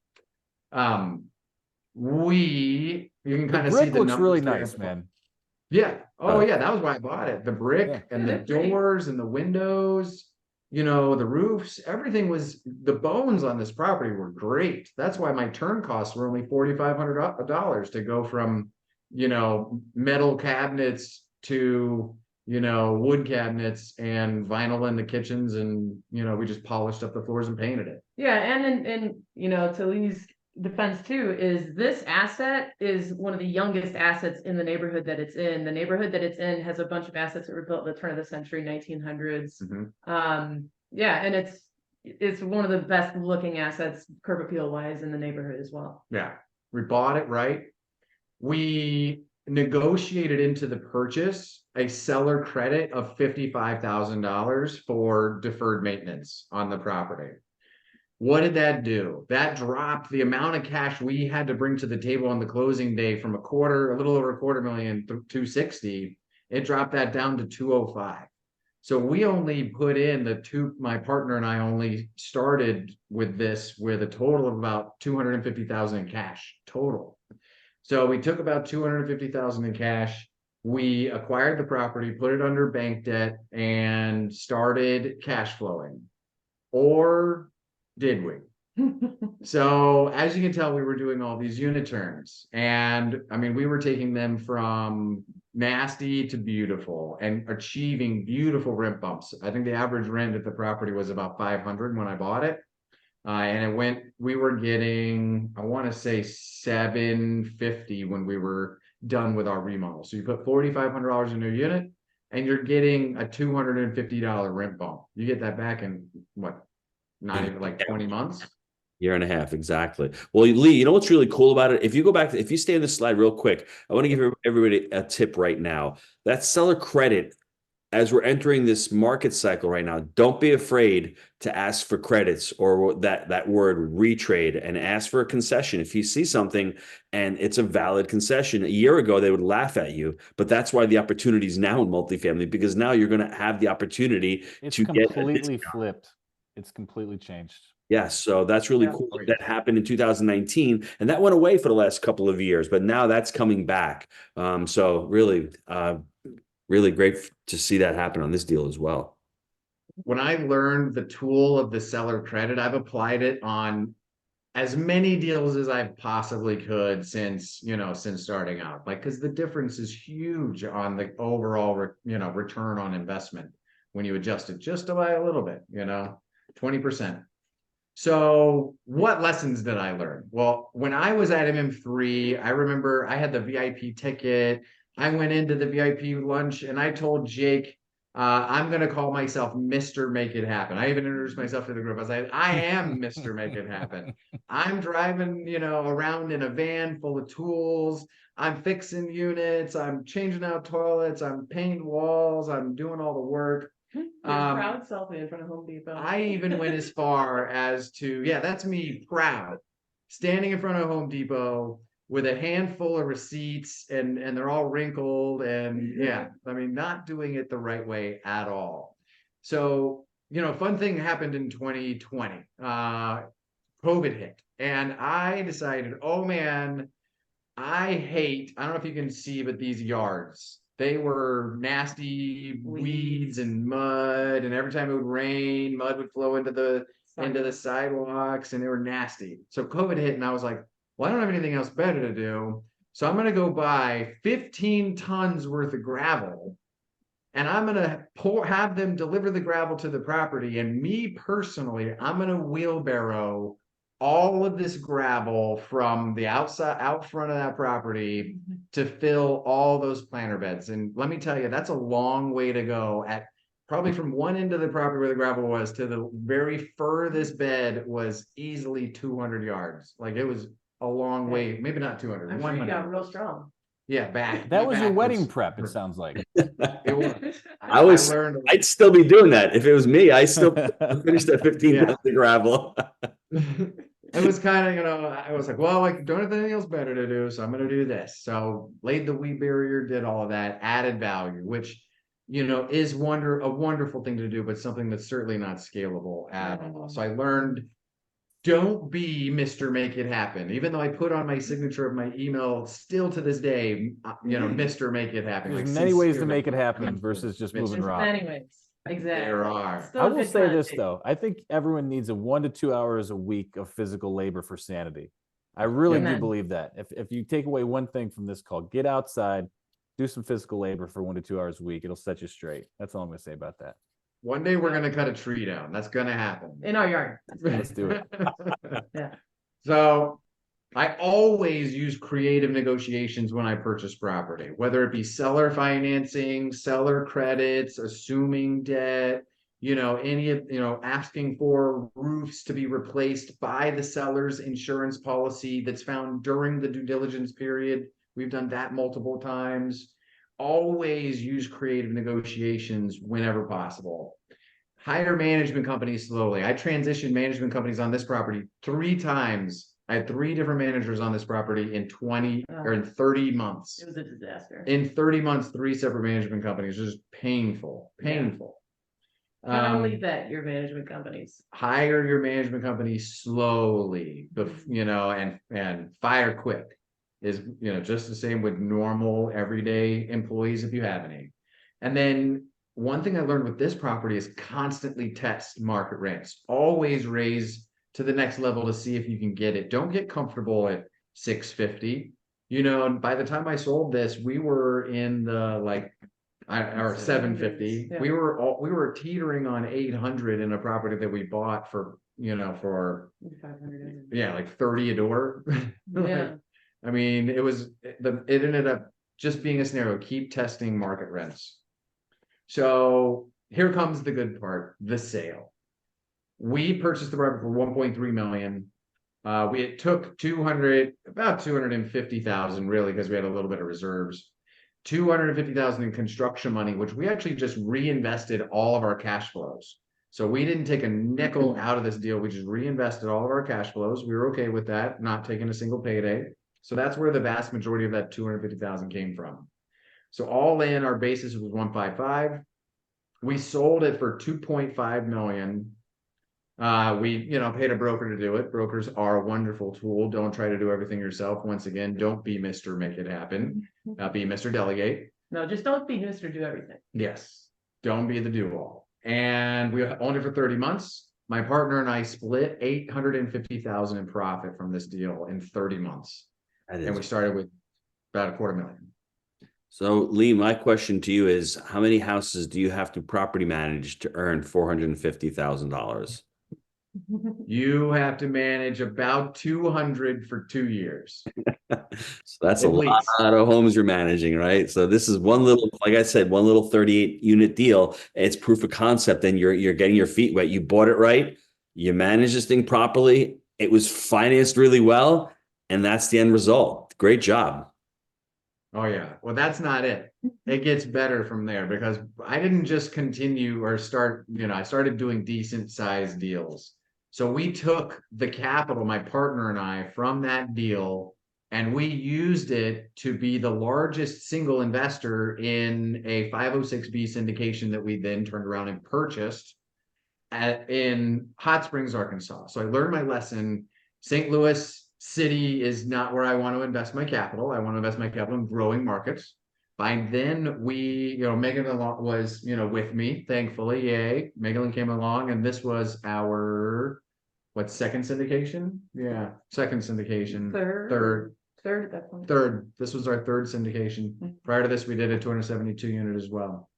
You can The kind of see brick the looks really numbers there. nice, man. Yeah. Oh yeah, that was why I bought it. The brick Yeah. and the They're pretty. doors and the windows, the roofs, everything was, the bones on this property were great. That's why my turn costs were only $4,500 to go from, metal cabinets to, wood cabinets and vinyl in the kitchens, and we just polished up the floors and painted it. Yeah, and to Lee's defense too, is this asset is one of the youngest assets in the neighborhood that it's in. The neighborhood that it's in has a bunch of assets that were built at the turn of the century, 1900s. Yeah, and it's one of the best looking assets curb appeal wise in the neighborhood as well. Yeah, we bought it right. We negotiated into the purchase a seller credit of $55,000 for deferred maintenance on the property. What did that do? That dropped the amount of cash we had to bring to the table on the closing day from a little over $250,000 to 260. It dropped that down to 205. So we only put in my partner and I only started with this with a total of about 250,000 in cash total. So we took about 250,000 in cash. We acquired the property, put it under bank debt, and started cash flowing. Or did we? So as you can tell, we were doing all these unit turns, and I mean, we were taking them from nasty to beautiful and achieving beautiful rent bumps. I think the average rent at the property was about 500 when I bought it. And we were getting, I want to say 750 when we were done with our remodel. So you put $4,500 in a unit and you're getting a $250 rent bump. You get that back in what? Not even like 20 months. Year and a half, exactly. Well, Lee, you know what's really cool about it? If you go back, if you stay on this slide real quick, I want to give everybody a tip right now. That seller credit, as we're entering this market cycle right now, don't be afraid to ask for credits or that word retrade, and ask for a concession. If you see something and it's a valid concession, a year ago they would laugh at you, but that's why the opportunity is now in multifamily, because now you're going to have the opportunity to get completely flipped. It's completely changed. Yes, so that's really cool. That happened in 2019, and that went away for the last couple of years, but now that's coming back. So really, really great to see that happen on this deal as well. When I learned the tool of the seller credit, I've applied it on as many deals as I possibly could since starting out. Like, because the difference is huge on the overall, return on investment when you adjust it just by a little bit, 20%. So what lessons did I learn? Well, when I was at MM3, I remember I had the VIP ticket. I went into the VIP lunch and I told Jake, I'm going to call myself Mr. Make It Happen. I even introduced myself to the group. I was like, I am Mr. Make It Happen. I'm driving, around in a van full of tools. I'm fixing units. I'm changing out toilets. I'm painting walls. I'm doing all the work. Proud selfie in front of Home Depot. I even went as far as to, that's me, proud, standing in front of Home Depot with a handful of receipts, and they're all wrinkled, and I mean, not doing it the right way at all. So, fun thing happened in 2020. COVID hit, and I decided, oh man, I don't know if you can see, but these yards, they were nasty weeds and mud, and every time it would rain, mud would flow into the sidewalks, and they were nasty. So COVID hit, and I was like, well, I don't have anything else better to do, so I'm gonna go buy 15 tons worth of gravel, and I'm gonna have them deliver the gravel to the property, and me personally, I'm gonna wheelbarrow all of this gravel from the out front of that property to fill all those planter beds. And let me tell you, that's a long way to go. At probably from one end of the property where the gravel was to the very furthest bed was easily 200 yards. Like, it was a long way, maybe not 200. I'm sure you got real strong. Yeah, back. That was your wedding prep, it sounds like. It was. I'd still be doing that if it was me. I still finished that 15 tons of gravel. It was kind of, I was like, well, I don't have anything else better to do, so I'm going to do this. So laid the weed barrier, did all of that, added value, which, is a wonderful thing to do, but something that's certainly not scalable at all. So I learned don't be Mr. Make It Happen. Even though I put on my signature of my email, still to this day, Mr. Make It Happen. There's Like, many ways to sincerely, make it happen Mr. versus just Mr. moving There's rock. many ways. Exactly. There are. Still I a will good say this connotation. though. I think everyone needs a 1 to 2 hours a week of physical labor for sanity. I really do Amen. believe that. If you take away one thing from this call, get outside, do some physical labor for 1 to 2 hours a week. It'll set you straight. That's all I'm gonna say about that. One day we're gonna cut a tree down. That's gonna happen. In our yard. Let's do it. Yeah. So I always use creative negotiations when I purchase property, whether it be seller financing, seller credits, assuming debt, asking for roofs to be replaced by the seller's insurance policy that's found during the due diligence period. We've done that multiple times. Always use creative negotiations whenever possible. Hire management companies slowly. I transitioned management companies on this property 3 times. I had 3 different managers on this property in 20 or in 30 months. It was a disaster. In 30 months, 3 separate management companies. Just painful. Kind of leave that your management companies. Hire your management company slowly, and fire quick is, just the same with normal everyday employees if you have any. And then one thing I learned with this property is constantly test market rents. Always raise to the next level to see if you can get it. Don't get comfortable at 650. And by the time I sold this, we were in the or 750. Yeah. We were teetering on 800 in a property that we bought for 500. like 30 a door. Yeah. I mean, it ended up just being a scenario. Keep testing market rents. So here comes the good part, the sale. We purchased the property for 1.3 million. It took about 250,000 really, because we had a little bit of reserves. 250,000 in construction money, which we actually just reinvested all of our cash flows. So we didn't take a nickel out of this deal. We just reinvested all of our cash flows. We were okay with that, not taking a single payday. So that's where the vast majority of that 250,000 came from. So all in, our basis was 155. We sold it for 2.5 million. We paid a broker to do it. Brokers are a wonderful tool. Don't try to do everything yourself. Once again, don't be Mr. Make It Happen. Be Mr. Delegate. No, just don't be Mr. Do everything. Yes. Don't be the do-all. And we owned it for 30 months. My partner and I split 850,000 in profit from this deal in 30 months. And we started with about $250,000. So Lee, my question to you is, how many houses do you have to property manage to earn $450,000? You have to manage about 200 for 2 years. So that's At a lot of homes you're managing, right? So this is one little, like I said, one little 38 unit deal. It's proof of concept, and you're getting your feet wet. You bought it right. You managed this thing properly. It was financed really well, and that's the end result. Great job. Oh yeah. Well, that's not it. It gets better from there, because I didn't just continue or start, I started doing decent sized deals. So we took the capital, my partner and I, from that deal, and we used it to be the largest single investor in a 506B syndication that we then turned around and purchased in Hot Springs, Arkansas. So I learned my lesson. St. Louis City is not where I want to invest my capital. I want to invest my capital in growing markets. By then, Megan was, with me, thankfully. Yay. Megan came along, and this was our, second syndication? Yeah, second syndication. Third at that point. Third. This was our third syndication. Prior to this, we did a 272 unit as well.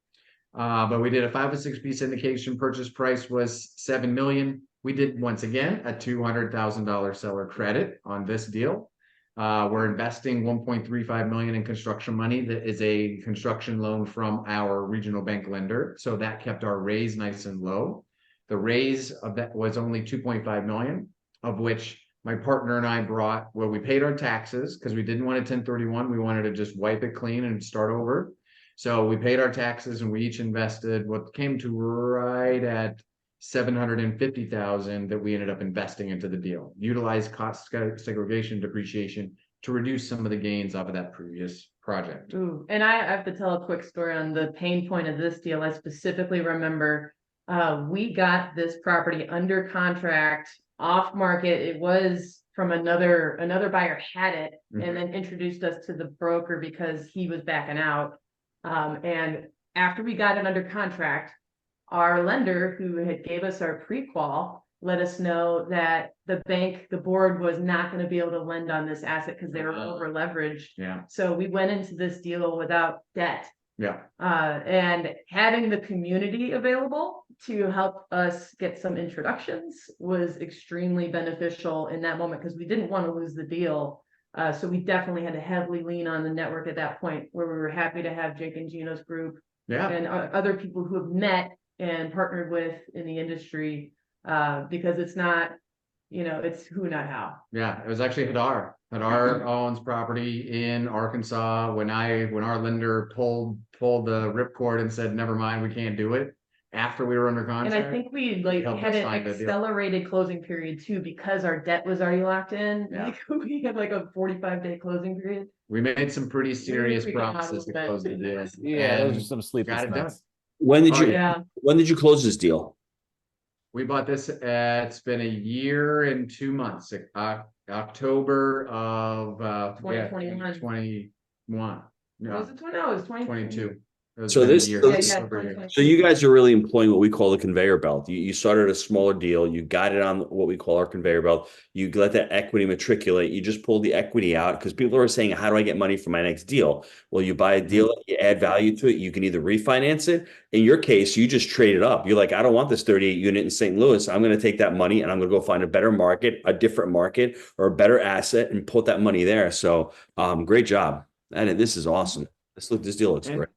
But we did a 506B syndication. Purchase price was $7 million. We did, once again, a $200,000 seller credit on this deal. We're investing $1.35 million in construction money. That is a construction loan from our regional bank lender. So that kept our raise nice and low. The raise of that was only $2.5 million, of which my partner and I we paid our taxes because we didn't want a 1031. We wanted to just wipe it clean and start over. So we paid our taxes, and we each invested what came to right at $750,000 that we ended up investing into the deal. Utilize cost segregation depreciation to reduce some of the gains off of that previous project. Ooh, and I have to tell a quick story on the pain point of this deal. I specifically remember we got this property under contract off market. It was from another buyer had it Mhm. and then introduced us to the broker because he was backing out. And after we got it under contract, our lender who had gave us our pre-qual let us know that the board was not going to be able to lend on this asset because they were over leveraged. Yeah, So we went into this deal without debt. yeah, And having the community available to help us get some introductions was extremely beneficial in that moment because we didn't want to lose the deal. So we definitely had to heavily lean on the network at that point where we were happy to have Jake and Gino's group yeah. and other people who have met and partnered with in the industry, because it's not, it's who, not how. Yeah, it was actually Hadar. Hadar owns property in Arkansas. When our lender pulled the ripcord and said, never mind, we can't do it after we were under And contract. I think we helped had us an find a deal. accelerated closing period too, because our debt was already locked in. Yeah. Like we had like a 45-day closing period. We made some pretty serious freaking out a promises to little bit. close the deal. Yeah, those are and some sleepless got it done. nights. When did Oh, you Yeah. when did you close this deal? We bought this it's been a year and 2 months, October of 2021. 21. No, Was it 20? No, it was 22. It was So been a this- year, so Yeah, this- yeah, over a year. 2022. So you guys are really employing what we call the conveyor belt. You started a smaller deal, you got it on what we call our conveyor belt. You let that equity matriculate. You just pulled the equity out because people are saying, "How do I get money for my next deal?" Well, you buy a deal, you add value to it. You can either refinance it. In your case, you just trade it up. You're like, "I don't want this 38 unit in St. Louis. I'm going to take that money and I'm going to go find a better market, a different market, or a better asset, and put that money there." So, great job. And this is awesome. This deal looks And great.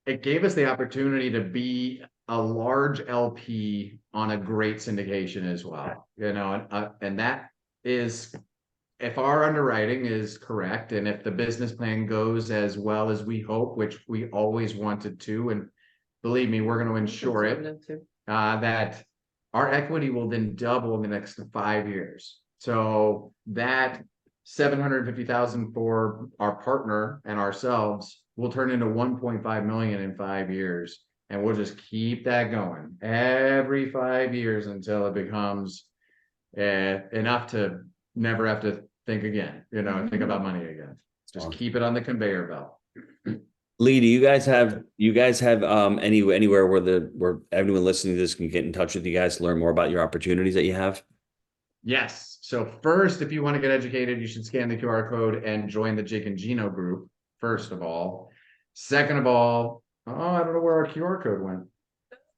it gave us the opportunity to be a large LP on a great syndication as well, and that is, if our underwriting is correct and if the business plan goes as well as we hope, which we always wanted to, and believe me, we're going to ensure it, Conservative too. that our equity will then double in the next 5 years. So that 750,000 for our partner and ourselves will turn into 1.5 million in 5 years. And we'll just keep that going every 5 years until it becomes enough to never have to think again, think about money again. Just keep it on the conveyor belt. Lee, do you guys have anywhere where everyone listening to this can get in touch with you guys to learn more about your opportunities that you have? Yes. So first, if you want to get educated, you should scan the QR code and join the Jake and Gino group, first of all. Second of all, I don't know where our QR code went.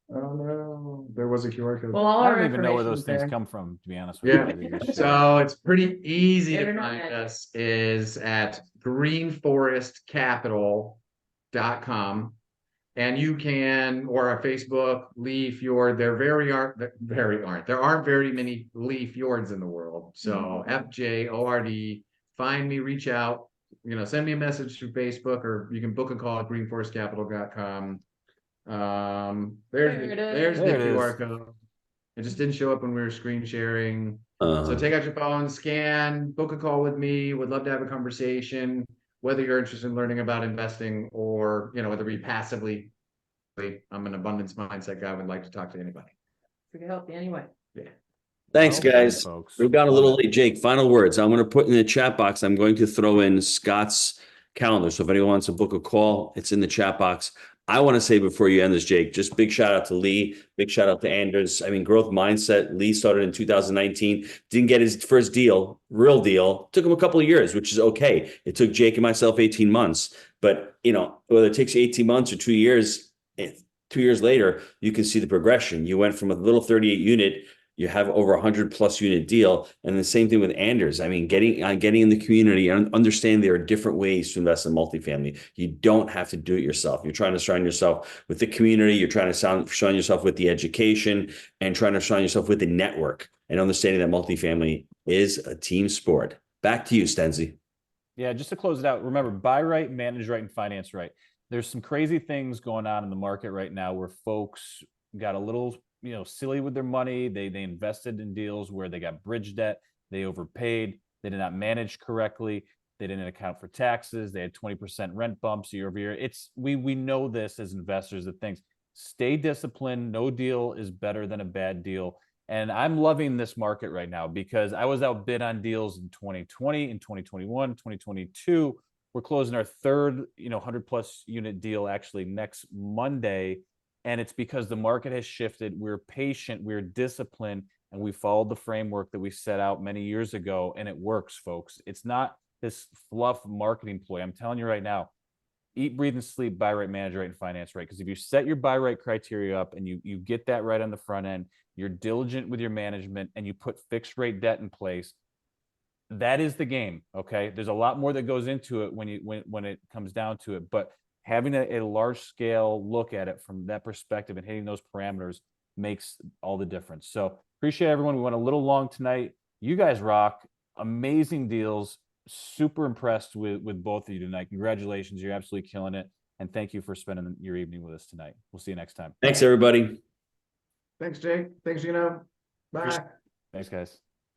Oh no, there was a QR code. Well, all I our don't even know where those information's things there. come from, to be honest with Yeah. you. So it's pretty easy to Internet find magic. us is at greenforestcapital.com. And you can, or our Facebook, Lee Fjord, there aren't very many Lee Fjords in the world. So FJORD, find me, reach out, send me a message through Facebook, or you can book a call at greenforestcapital.com. There's There the it is. QR code. It just didn't show up when we were screen sharing. Uh, So take out your phone, scan, book a call with me. Would love to have a conversation, whether you're interested in learning about investing or, whether you passively. I'm an abundance mindset guy. Would like to talk to anybody. We can help you anyway. Thanks, Well done, guys. folks. We've gone a Love little it. late. Jake, final words. I'm going to put in the chat box. I'm going to throw in Scott's calendar. So if anyone wants to book a call, it's in the chat box. I want to say before you end this, Jake, just big shout out to Lee. Big shout out to Anders. I mean, growth mindset. Lee started in 2019. Didn't get his first deal, real deal. Took him a couple of years, which is okay. It took Jake and myself 18 months. But, whether it takes you 18 months or 2 years, 2 years later, you can see the progression. You went from a little 38 unit, you have over 100+ unit deal. And the same thing with Anders. I mean, getting in the community and understanding there are different ways to invest in multifamily. You don't have to do it yourself. You're trying to surround yourself with the community. You're trying to surround yourself with the education and trying to surround yourself with the network and understanding that multifamily is a team sport. Back to you, Stenzi. Yeah, just to close it out, remember, buy right, manage right, and finance right. There's some crazy things going on in the market right now where folks got a little, silly with their money. They invested in deals where they got bridge debt, they overpaid, they did not manage correctly, they didn't account for taxes, they had 20% rent bumps year over year. We know this as investors, that things stay disciplined. No deal is better than a bad deal. And I'm loving this market right now because I was outbid on deals in 2020, in 2021, 2022. We're closing our third, 100+ unit deal actually next Monday. And it's because the market has shifted. We're patient, we're disciplined, and we followed the framework that we set out many years ago, and it works, folks. It's not this fluff marketing ploy. I'm telling you right now, eat, breathe, and sleep, buy right, manage right, and finance right. Because if you set your buy right criteria up and you get that right on the front end, you're diligent with your management, and you put fixed rate debt in place, that is the game. Okay. There's a lot more that goes into it when it comes down to it. But having a large scale look at it from that perspective and hitting those parameters makes all the difference. So appreciate everyone. We went a little long tonight. You guys rock. Amazing deals. Super impressed with both of you tonight. Congratulations. You're absolutely killing it. And thank you for spending your evening with us tonight. We'll see you next time. Thanks, everybody. Thanks, Jake. Thanks, Gino. Bye. Thanks, guys.